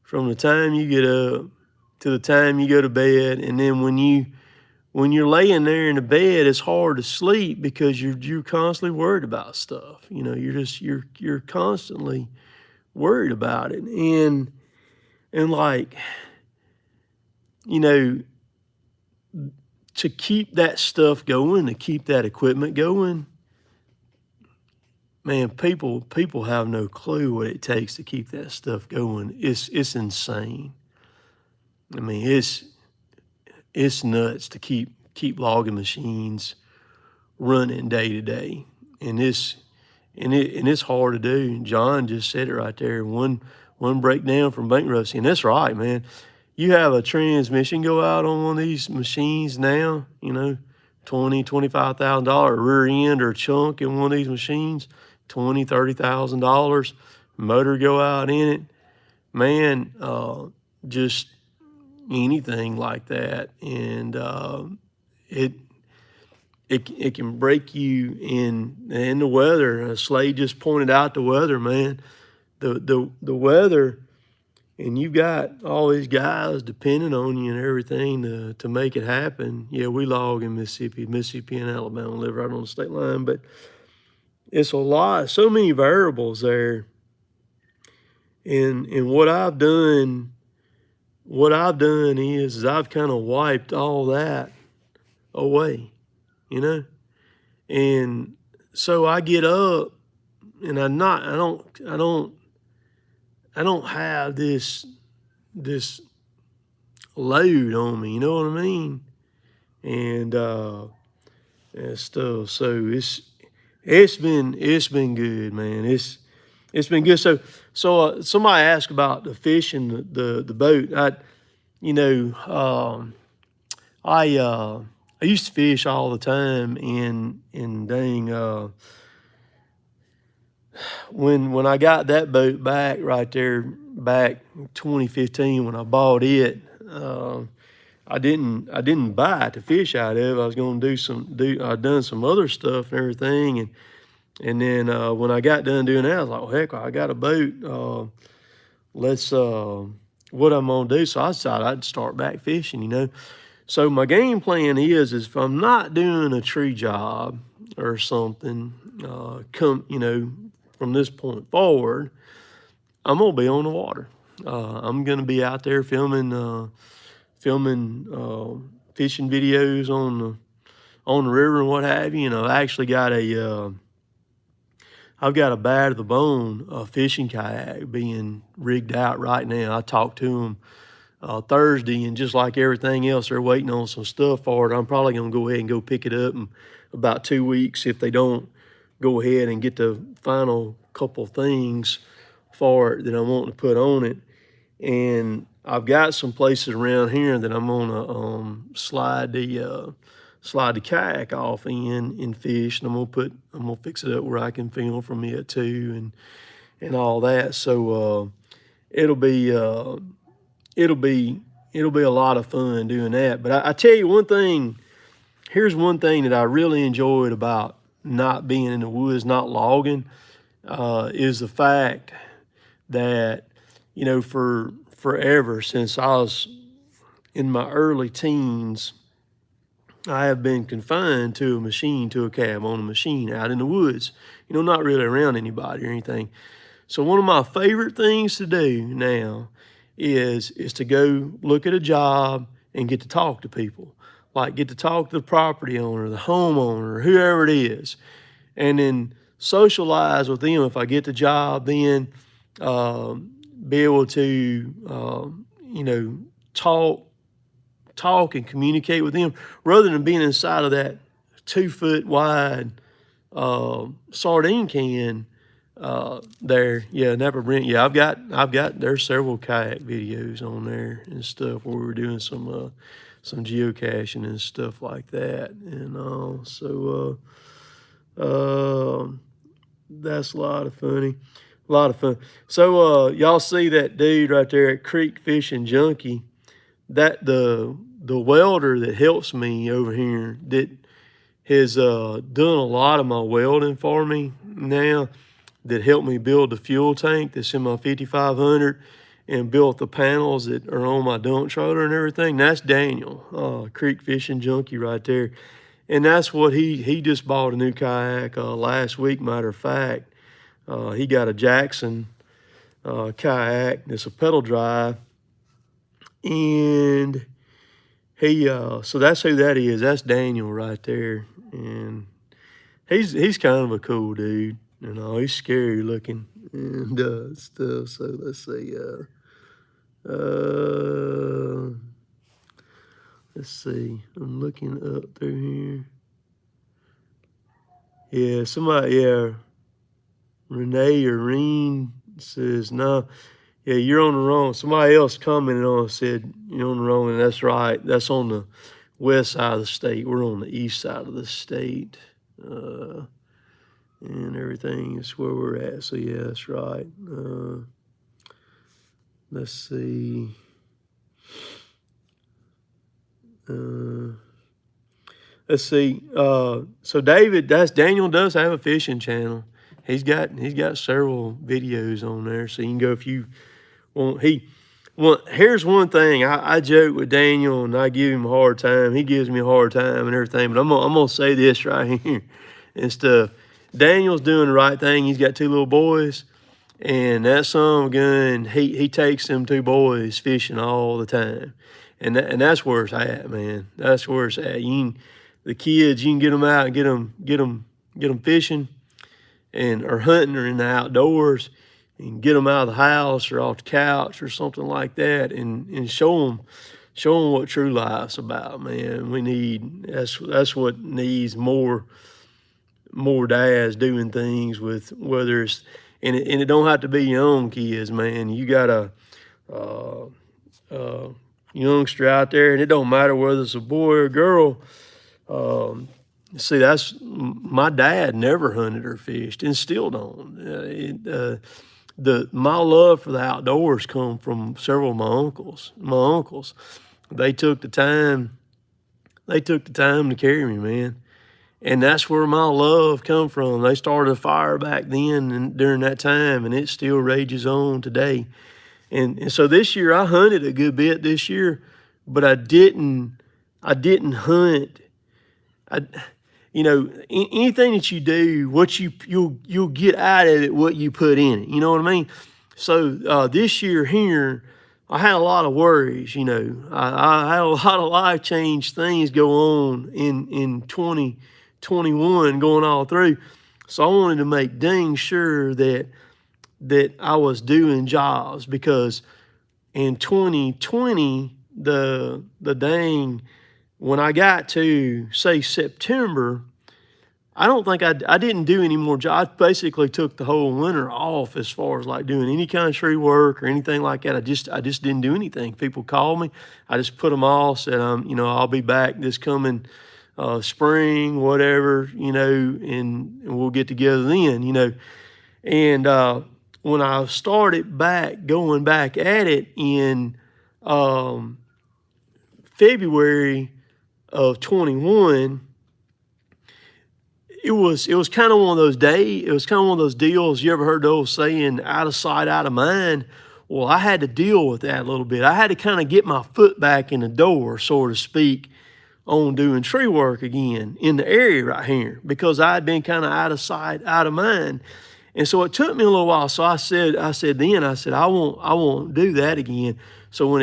from the time you get up to the time you go to bed. And then when you're laying there in the bed, it's hard to sleep because you're constantly worried about stuff. You're constantly worried about it. And like, you know, to keep that stuff going, to keep that equipment going, man, people have no clue what it takes to keep that stuff going. It's insane. I mean, it's nuts to keep logging machines running day to day, and it's hard to do. John just said it right there. One breakdown from bankruptcy, and that's right, man. You have a transmission go out on one of these machines now, you know, $20,000-$25,000 rear end or chunk in one of these machines, $20,000-$30,000. Motor go out in it, man. Just anything like that, and it can break you in the weather. Slade just pointed out the weather, man. The weather, and you've got all these guys depending on you and everything to make it happen. Yeah, we log in Mississippi and Alabama, live right on the state line, but it's a lot, so many variables there. And what I've done is I've kind of wiped all that away, you know? And so I get up and I don't have this load on me, you know what I mean? And stuff. So it's been good, man. It's been good. So somebody asked about the fishing, the boat. I used to fish all the time, and dang, when I got that boat back right there back 2015 when I bought it, I didn't buy it to fish out of. I was going to I'd done some other stuff and everything, and then when I got done doing that, I was like, well, heck, I got a boat. What I'm gonna do? So I decided I'd start back fishing, you know. So my game plan is if I'm not doing a tree job or something, from this point forward, I'm gonna be on the water. I'm gonna be out there filming fishing videos on the river and what have you. You know, I actually got I've got a bad to the bone fishing kayak being rigged out right now. I talked to them Thursday, and just like everything else, they're waiting on some stuff for it. I'm probably going to go ahead and go pick it up in about 2 weeks if they don't go ahead and get the final couple things for it that I want to put on it. And I've got some places around here that I'm gonna slide the kayak off in and fish, and I'm gonna fix it up where I can film from it too, and all that. So it'll be a lot of fun doing that. But I tell you one thing. Here's one thing that I really enjoyed about not being in the woods, not logging, is the fact that, you know, for forever, since I was in my early teens, I have been confined to a cab on a machine out in the woods, you know, not really around anybody or anything. So one of my favorite things to do now is to go look at a job and get to talk to people, like get to talk to the property owner, the homeowner, whoever it is, and then socialize with them. If I get the job, then be able to, talk and communicate with them rather than being inside of that 2 foot wide sardine can there. Yeah, Napa Brent. Yeah, I've got there's several kayak videos on there and stuff where we're doing some geocaching and stuff like that. And that's a lot of fun. So y'all see that dude right there at Creek Fishing Junkie? That the welder that helps me over here that has done a lot of my welding for me now, that helped me build the fuel tank that's in my 5500 and built the panels that are on my dump trailer and everything. That's Daniel, Creek Fishing Junkie right there. And that's what he just bought a new kayak last week, matter of fact. He got a Jackson kayak. It's a pedal drive. And he, so that's who that is. That's Daniel right there. And he's kind of a cool dude. You know, he's scary looking and stuff. So let's see. Let's see. I'm looking up through here. Yeah, somebody. Yeah, Renee or Reen says no. Yeah, you're on the wrong. Somebody else commented on it, said you're on the wrong, and that's right. That's on the west side of the state. We're on the east side of the state. And everything is where we're at. So yeah, that's right. Let's see. Let's see. So David, Daniel does have a fishing channel. He's got several videos on there. So you can go if you want. Here's one thing. I joke with Daniel and I give him a hard time. He gives me a hard time and everything. But I'm gonna say this right here and stuff. Daniel's doing the right thing. He's got 2 little boys, and that son of a gun, he takes them 2 boys fishing all the time, and that's where it's at, man. That's where it's at. The kids, you can get them out and get them fishing, or hunting, or in the outdoors, and get them out of the house or off the couch or something like that, and show them what true life's about, man. That's what needs more dads doing things with, whether it's, and it don't have to be your own kids, man. You got a youngster out there, and it don't matter whether it's a boy or girl. See, that's, my dad never hunted or fished, and still don't. My love for the outdoors come from several of my uncles. They took the time to carry me, man. And that's where my love come from. They started a fire back then and during that time, and it still rages on today. And so this year I hunted a good bit this year, but I didn't hunt. Anything that you do, what you'll get out of it, what you put in it. You know what I mean? So this year here, I had a lot of worries. I had a lot of life change things go on in 2021 going all through. So I wanted to make dang sure that I was doing jobs, because in 2020, when I got to, say, September, I don't think I didn't do any more jobs. I basically took the whole winter off as far as like doing any kind of tree work or anything like that. I just didn't do anything. People called me. I just put them off, said, I'll be back this coming spring, whatever, and we'll get together then, And when I started going back at it in February of 21, it was kind of one of those days. It was kind of one of those deals. You ever heard the old saying, out of sight, out of mind? Well, I had to deal with that a little bit. I had to kind of get my foot back in the door, so to speak, on doing tree work again in the area right here, because I had been kind of out of sight, out of mind. And so it took me a little while. So I said, I won't do that again. So when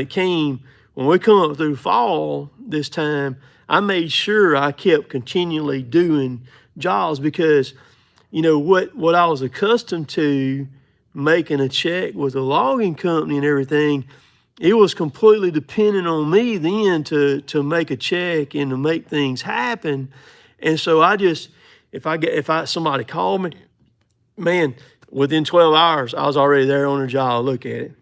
we come up through fall this time, I made sure I kept continually doing jobs, because, what I was accustomed to, making a check with a logging company and everything, it was completely dependent on me then to make a check and to make things happen. And so if somebody called me, man, within 12 hours, I was already there on the job, look at it.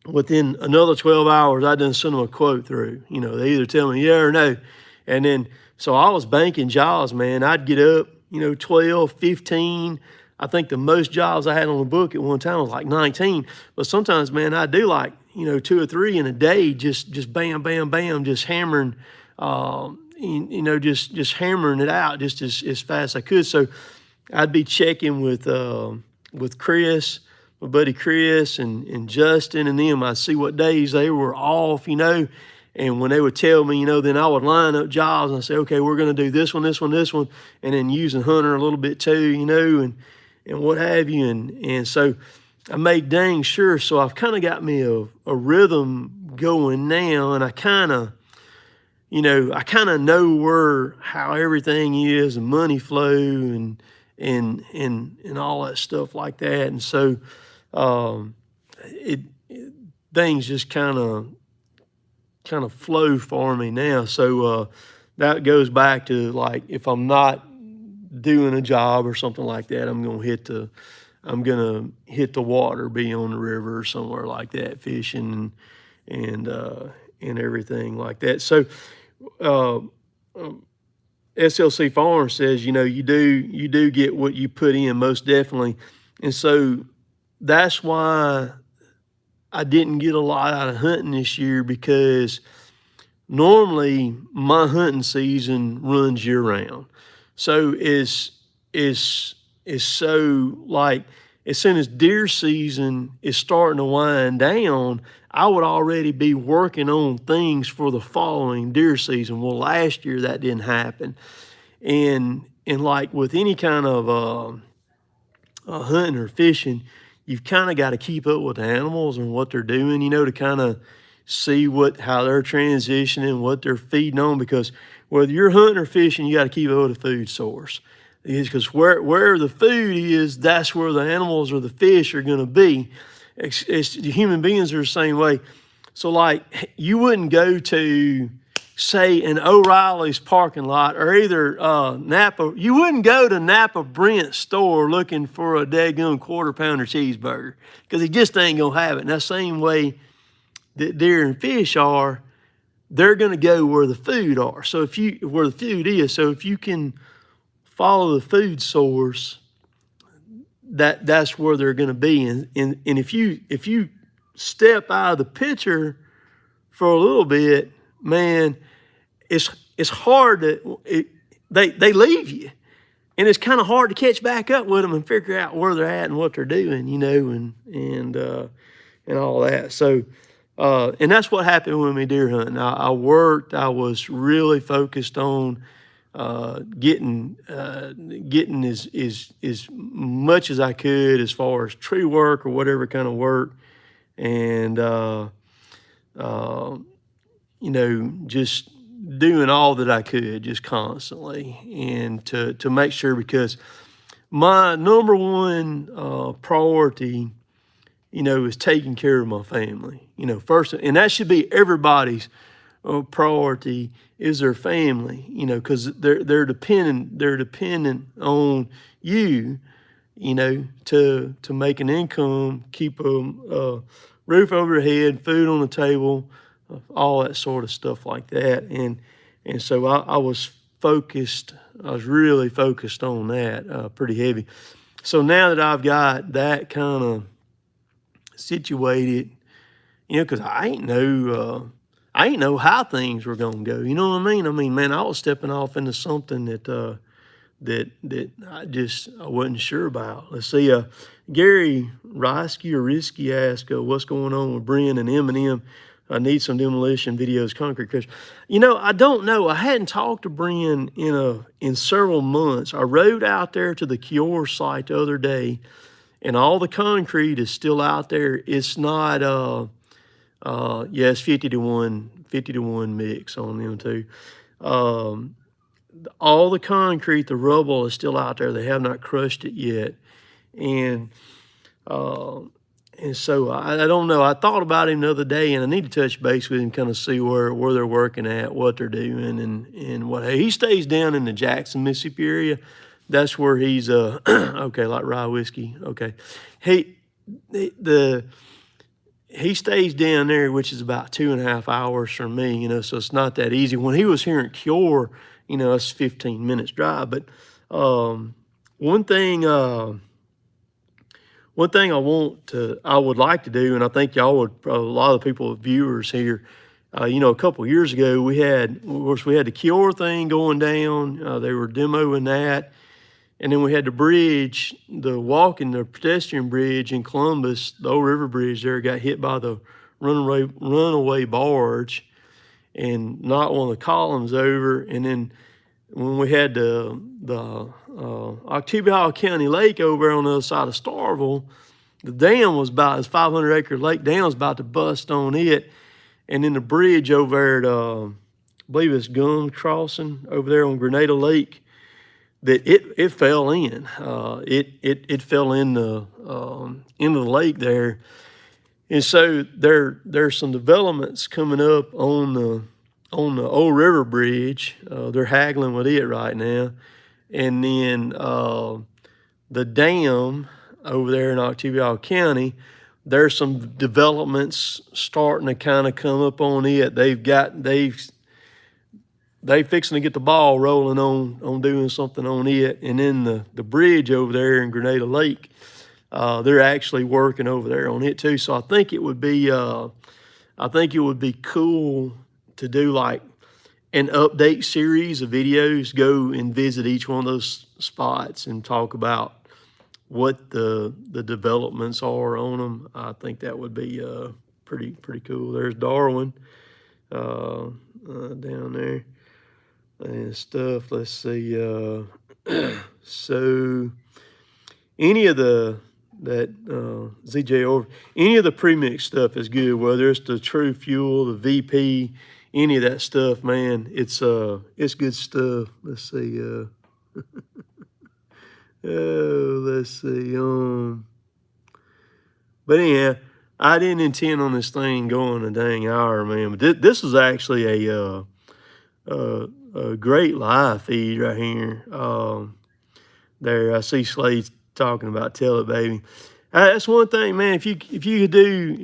Within another 12 hours, I done sent them a quote through. They either tell me yeah or no. And then, so I was banking jobs, man. I'd get up, 12, 15. I think the most jobs I had on the book at one time was like 19. But sometimes, man, I'd do like, 2 or 3 in a day, just bam, bam, bam, just hammering, just hammering it out just as fast as I could. So I'd be checking with Chris, my buddy Chris, and Justin, and them. I'd see what days they were off, and when they would tell me, then I would line up jobs, and I'd say, okay, we're going to do this one, this one, this one, and then using Hunter a little bit too, and what have you. And so I made dang sure. So I've kind of got me a rhythm going now, and I kind of, I kind of know how everything is, and money flow, and all that stuff like that. And so, it things just kind of flow for me now. So that goes back to, like, if I'm not doing a job or something like that, I'm gonna hit the water, be on the river or somewhere like that, fishing and everything like that. So SLC Farm says, you do get what you put in, most definitely. And so that's why I didn't get a lot out of hunting this year, because normally my hunting season runs year round. So it's so, like, as soon as deer season is starting to wind down, I would already be working on things for the following deer season. Well, last year that didn't happen. And like with any kind of hunting or fishing, you've kind of got to keep up with the animals and what they're doing, to kind of see how they're transitioning, what they're feeding on, because whether you're hunting or fishing, you got to keep up with the food source. Because where the food is, that's where the animals or the fish are going to be. Human beings are the same way. So, like, you wouldn't go to, say, an O'Reilly's parking lot, or either Napa. You wouldn't go to Napa Brent's store looking for a daggum quarter-pounder cheeseburger, because he just ain't going to have it. And that same way that deer and fish are, they're going to go where the food are. So where the food is. So if you can follow the food source, that's where they're going to be. And if you step out of the picture for a little bit, man, it's hard they leave you, and it's kind of hard to catch back up with them and figure out where they're at and what they're doing, and all that. So, and that's what happened with me deer hunting. I was really focused on getting as much as I could as far as tree work or whatever kind of work, and just doing all that I could, just constantly, and to make sure, because my number one priority, is taking care of my family, first, and that should be everybody's priority, is their family, because they're dependent on you, to make an income, keep a roof over their head, food on the table, all that sort of stuff like that. And so I was really focused on that pretty heavy. So now that I've got that kind of situated, because I ain't know how things were going to go. You know what I mean? I mean, man, I was stepping off into something that I wasn't sure about. Let's see, Gary Risky asked, what's going on with Brent and Eminem? I need some demolition videos, concrete crush. I don't know. I hadn't talked to Brent in several months. I rode out there to the Kior site the other day, and all the concrete is still out there. It's not, it's 50 to 1 mix on them too. All the concrete, the rubble is still out there. They have not crushed it yet. And so I don't know. I thought about him the other day, and I need to touch base with him, kind of see where they're working at, what they're doing, and what. He stays down in the Jackson, Mississippi area. That's where he's okay, like rye whiskey. Okay, he stays down there, which is about 2.5 hours from me. So it's not that easy. When he was here in Kior, it's 15 minutes drive. But one thing I would like to do, and I think y'all would, a lot of the people, viewers here, a couple of years ago, we had the Kior thing going down. They were demoing that. And then we had the bridge, the pedestrian bridge in Columbus, the old river bridge there, got hit by the runaway barge and knocked one of the columns over. And then when we had the Oktibbeha County Lake over on the other side of Starville, the dam was about, this 500-acre lake dam was about to bust on it. And then the bridge over there at, I believe it's Gun Crossing over there on Grenada Lake, that it fell in. It fell in into the lake there. And so there's some developments coming up on the Old River Bridge. They're haggling with it right now. And then the dam over there in Octavia County, there's some developments starting to kind of come up on it. They fixing to get the ball rolling on doing something on it. And then the bridge over there in Grenada Lake, they're actually working over there on it too. So I think it would be cool to do like an update series of videos, go and visit each one of those spots and talk about what the developments are on them. I think that would be pretty cool. There's Darwin down there and stuff. Let's see. So any of ZJ over, any of the premix stuff is good, whether it's the True Fuel, the VP, any of that stuff, man. It's good stuff. Let's see. Let's see. But anyhow, I didn't intend on this thing going a dang hour, man. But this is actually a great live feed right here. There, I see Slade talking about Tell It Baby. That's one thing, man. If you could do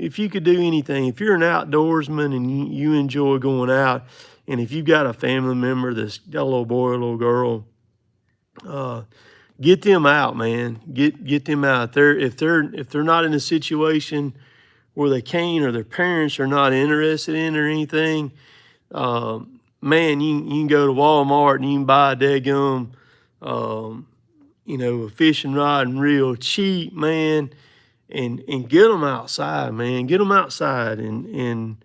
anything, if you're an outdoorsman and you enjoy going out, and if you've got a family member that's got a little boy or a little girl, get them out, man. Get them out there. If they're not in a situation where they can't, or their parents are not interested in it or anything, man, you can go to Walmart and you can buy a daggum, a fishing rod and reel cheap, man, and get them outside, man. Get them outside and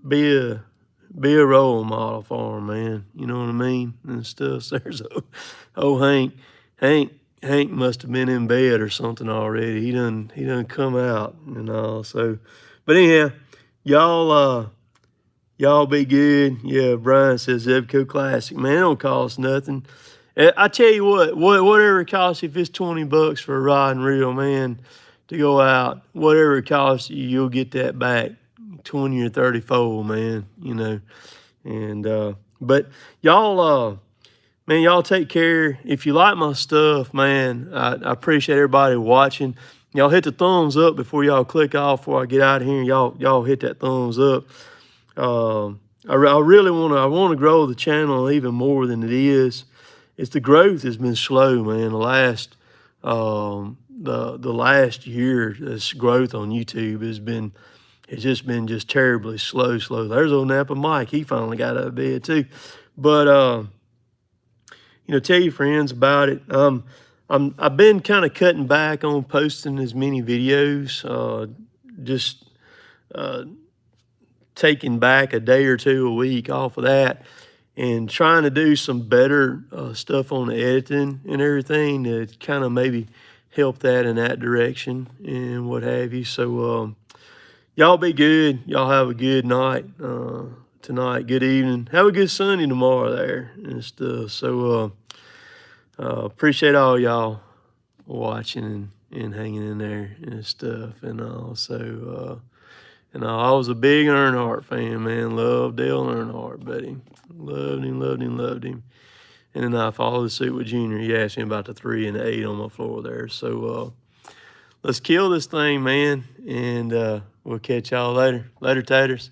be a role model for them, man. You know what I mean? And stuff. So there's Hank. Hank must have been in bed or something already. He done come out and all. So, but anyhow, y'all be good. Yeah, Brian says Zebco Classic. Man, it don't cost nothing. I tell you whatever it costs, if it's $20 for a rod and reel, man, to go out, whatever it costs you, you'll get that back 20 or 30 fold, man, And, but y'all, man, y'all take care. If you like my stuff, man, I appreciate everybody watching. Y'all hit the thumbs up before y'all click off before I get out of here. Y'all hit that thumbs up. I really want to grow the channel even more than it is. The growth has been slow, man. The last year, this growth on YouTube has just been terribly slow. There's old Napa Mike. He finally got out of bed too. But tell your friends about it. I've been kind of cutting back on posting as many videos. Just taking back a day or two a week off of that, and trying to do some better stuff on the editing and everything to kind of maybe help that in that direction and what have you. So y'all be good. Y'all have a good night tonight, good evening. Have a good Sunday tomorrow there and stuff. So appreciate all y'all watching and hanging in there and stuff and all. So I was a big Earnhardt fan, man. Loved Dale Earnhardt, buddy. Loved him. And then I followed suit with Junior. He asked me about the 3 and the 8 on my floor there. So let's kill this thing, man. And we'll catch y'all later. Later, taters.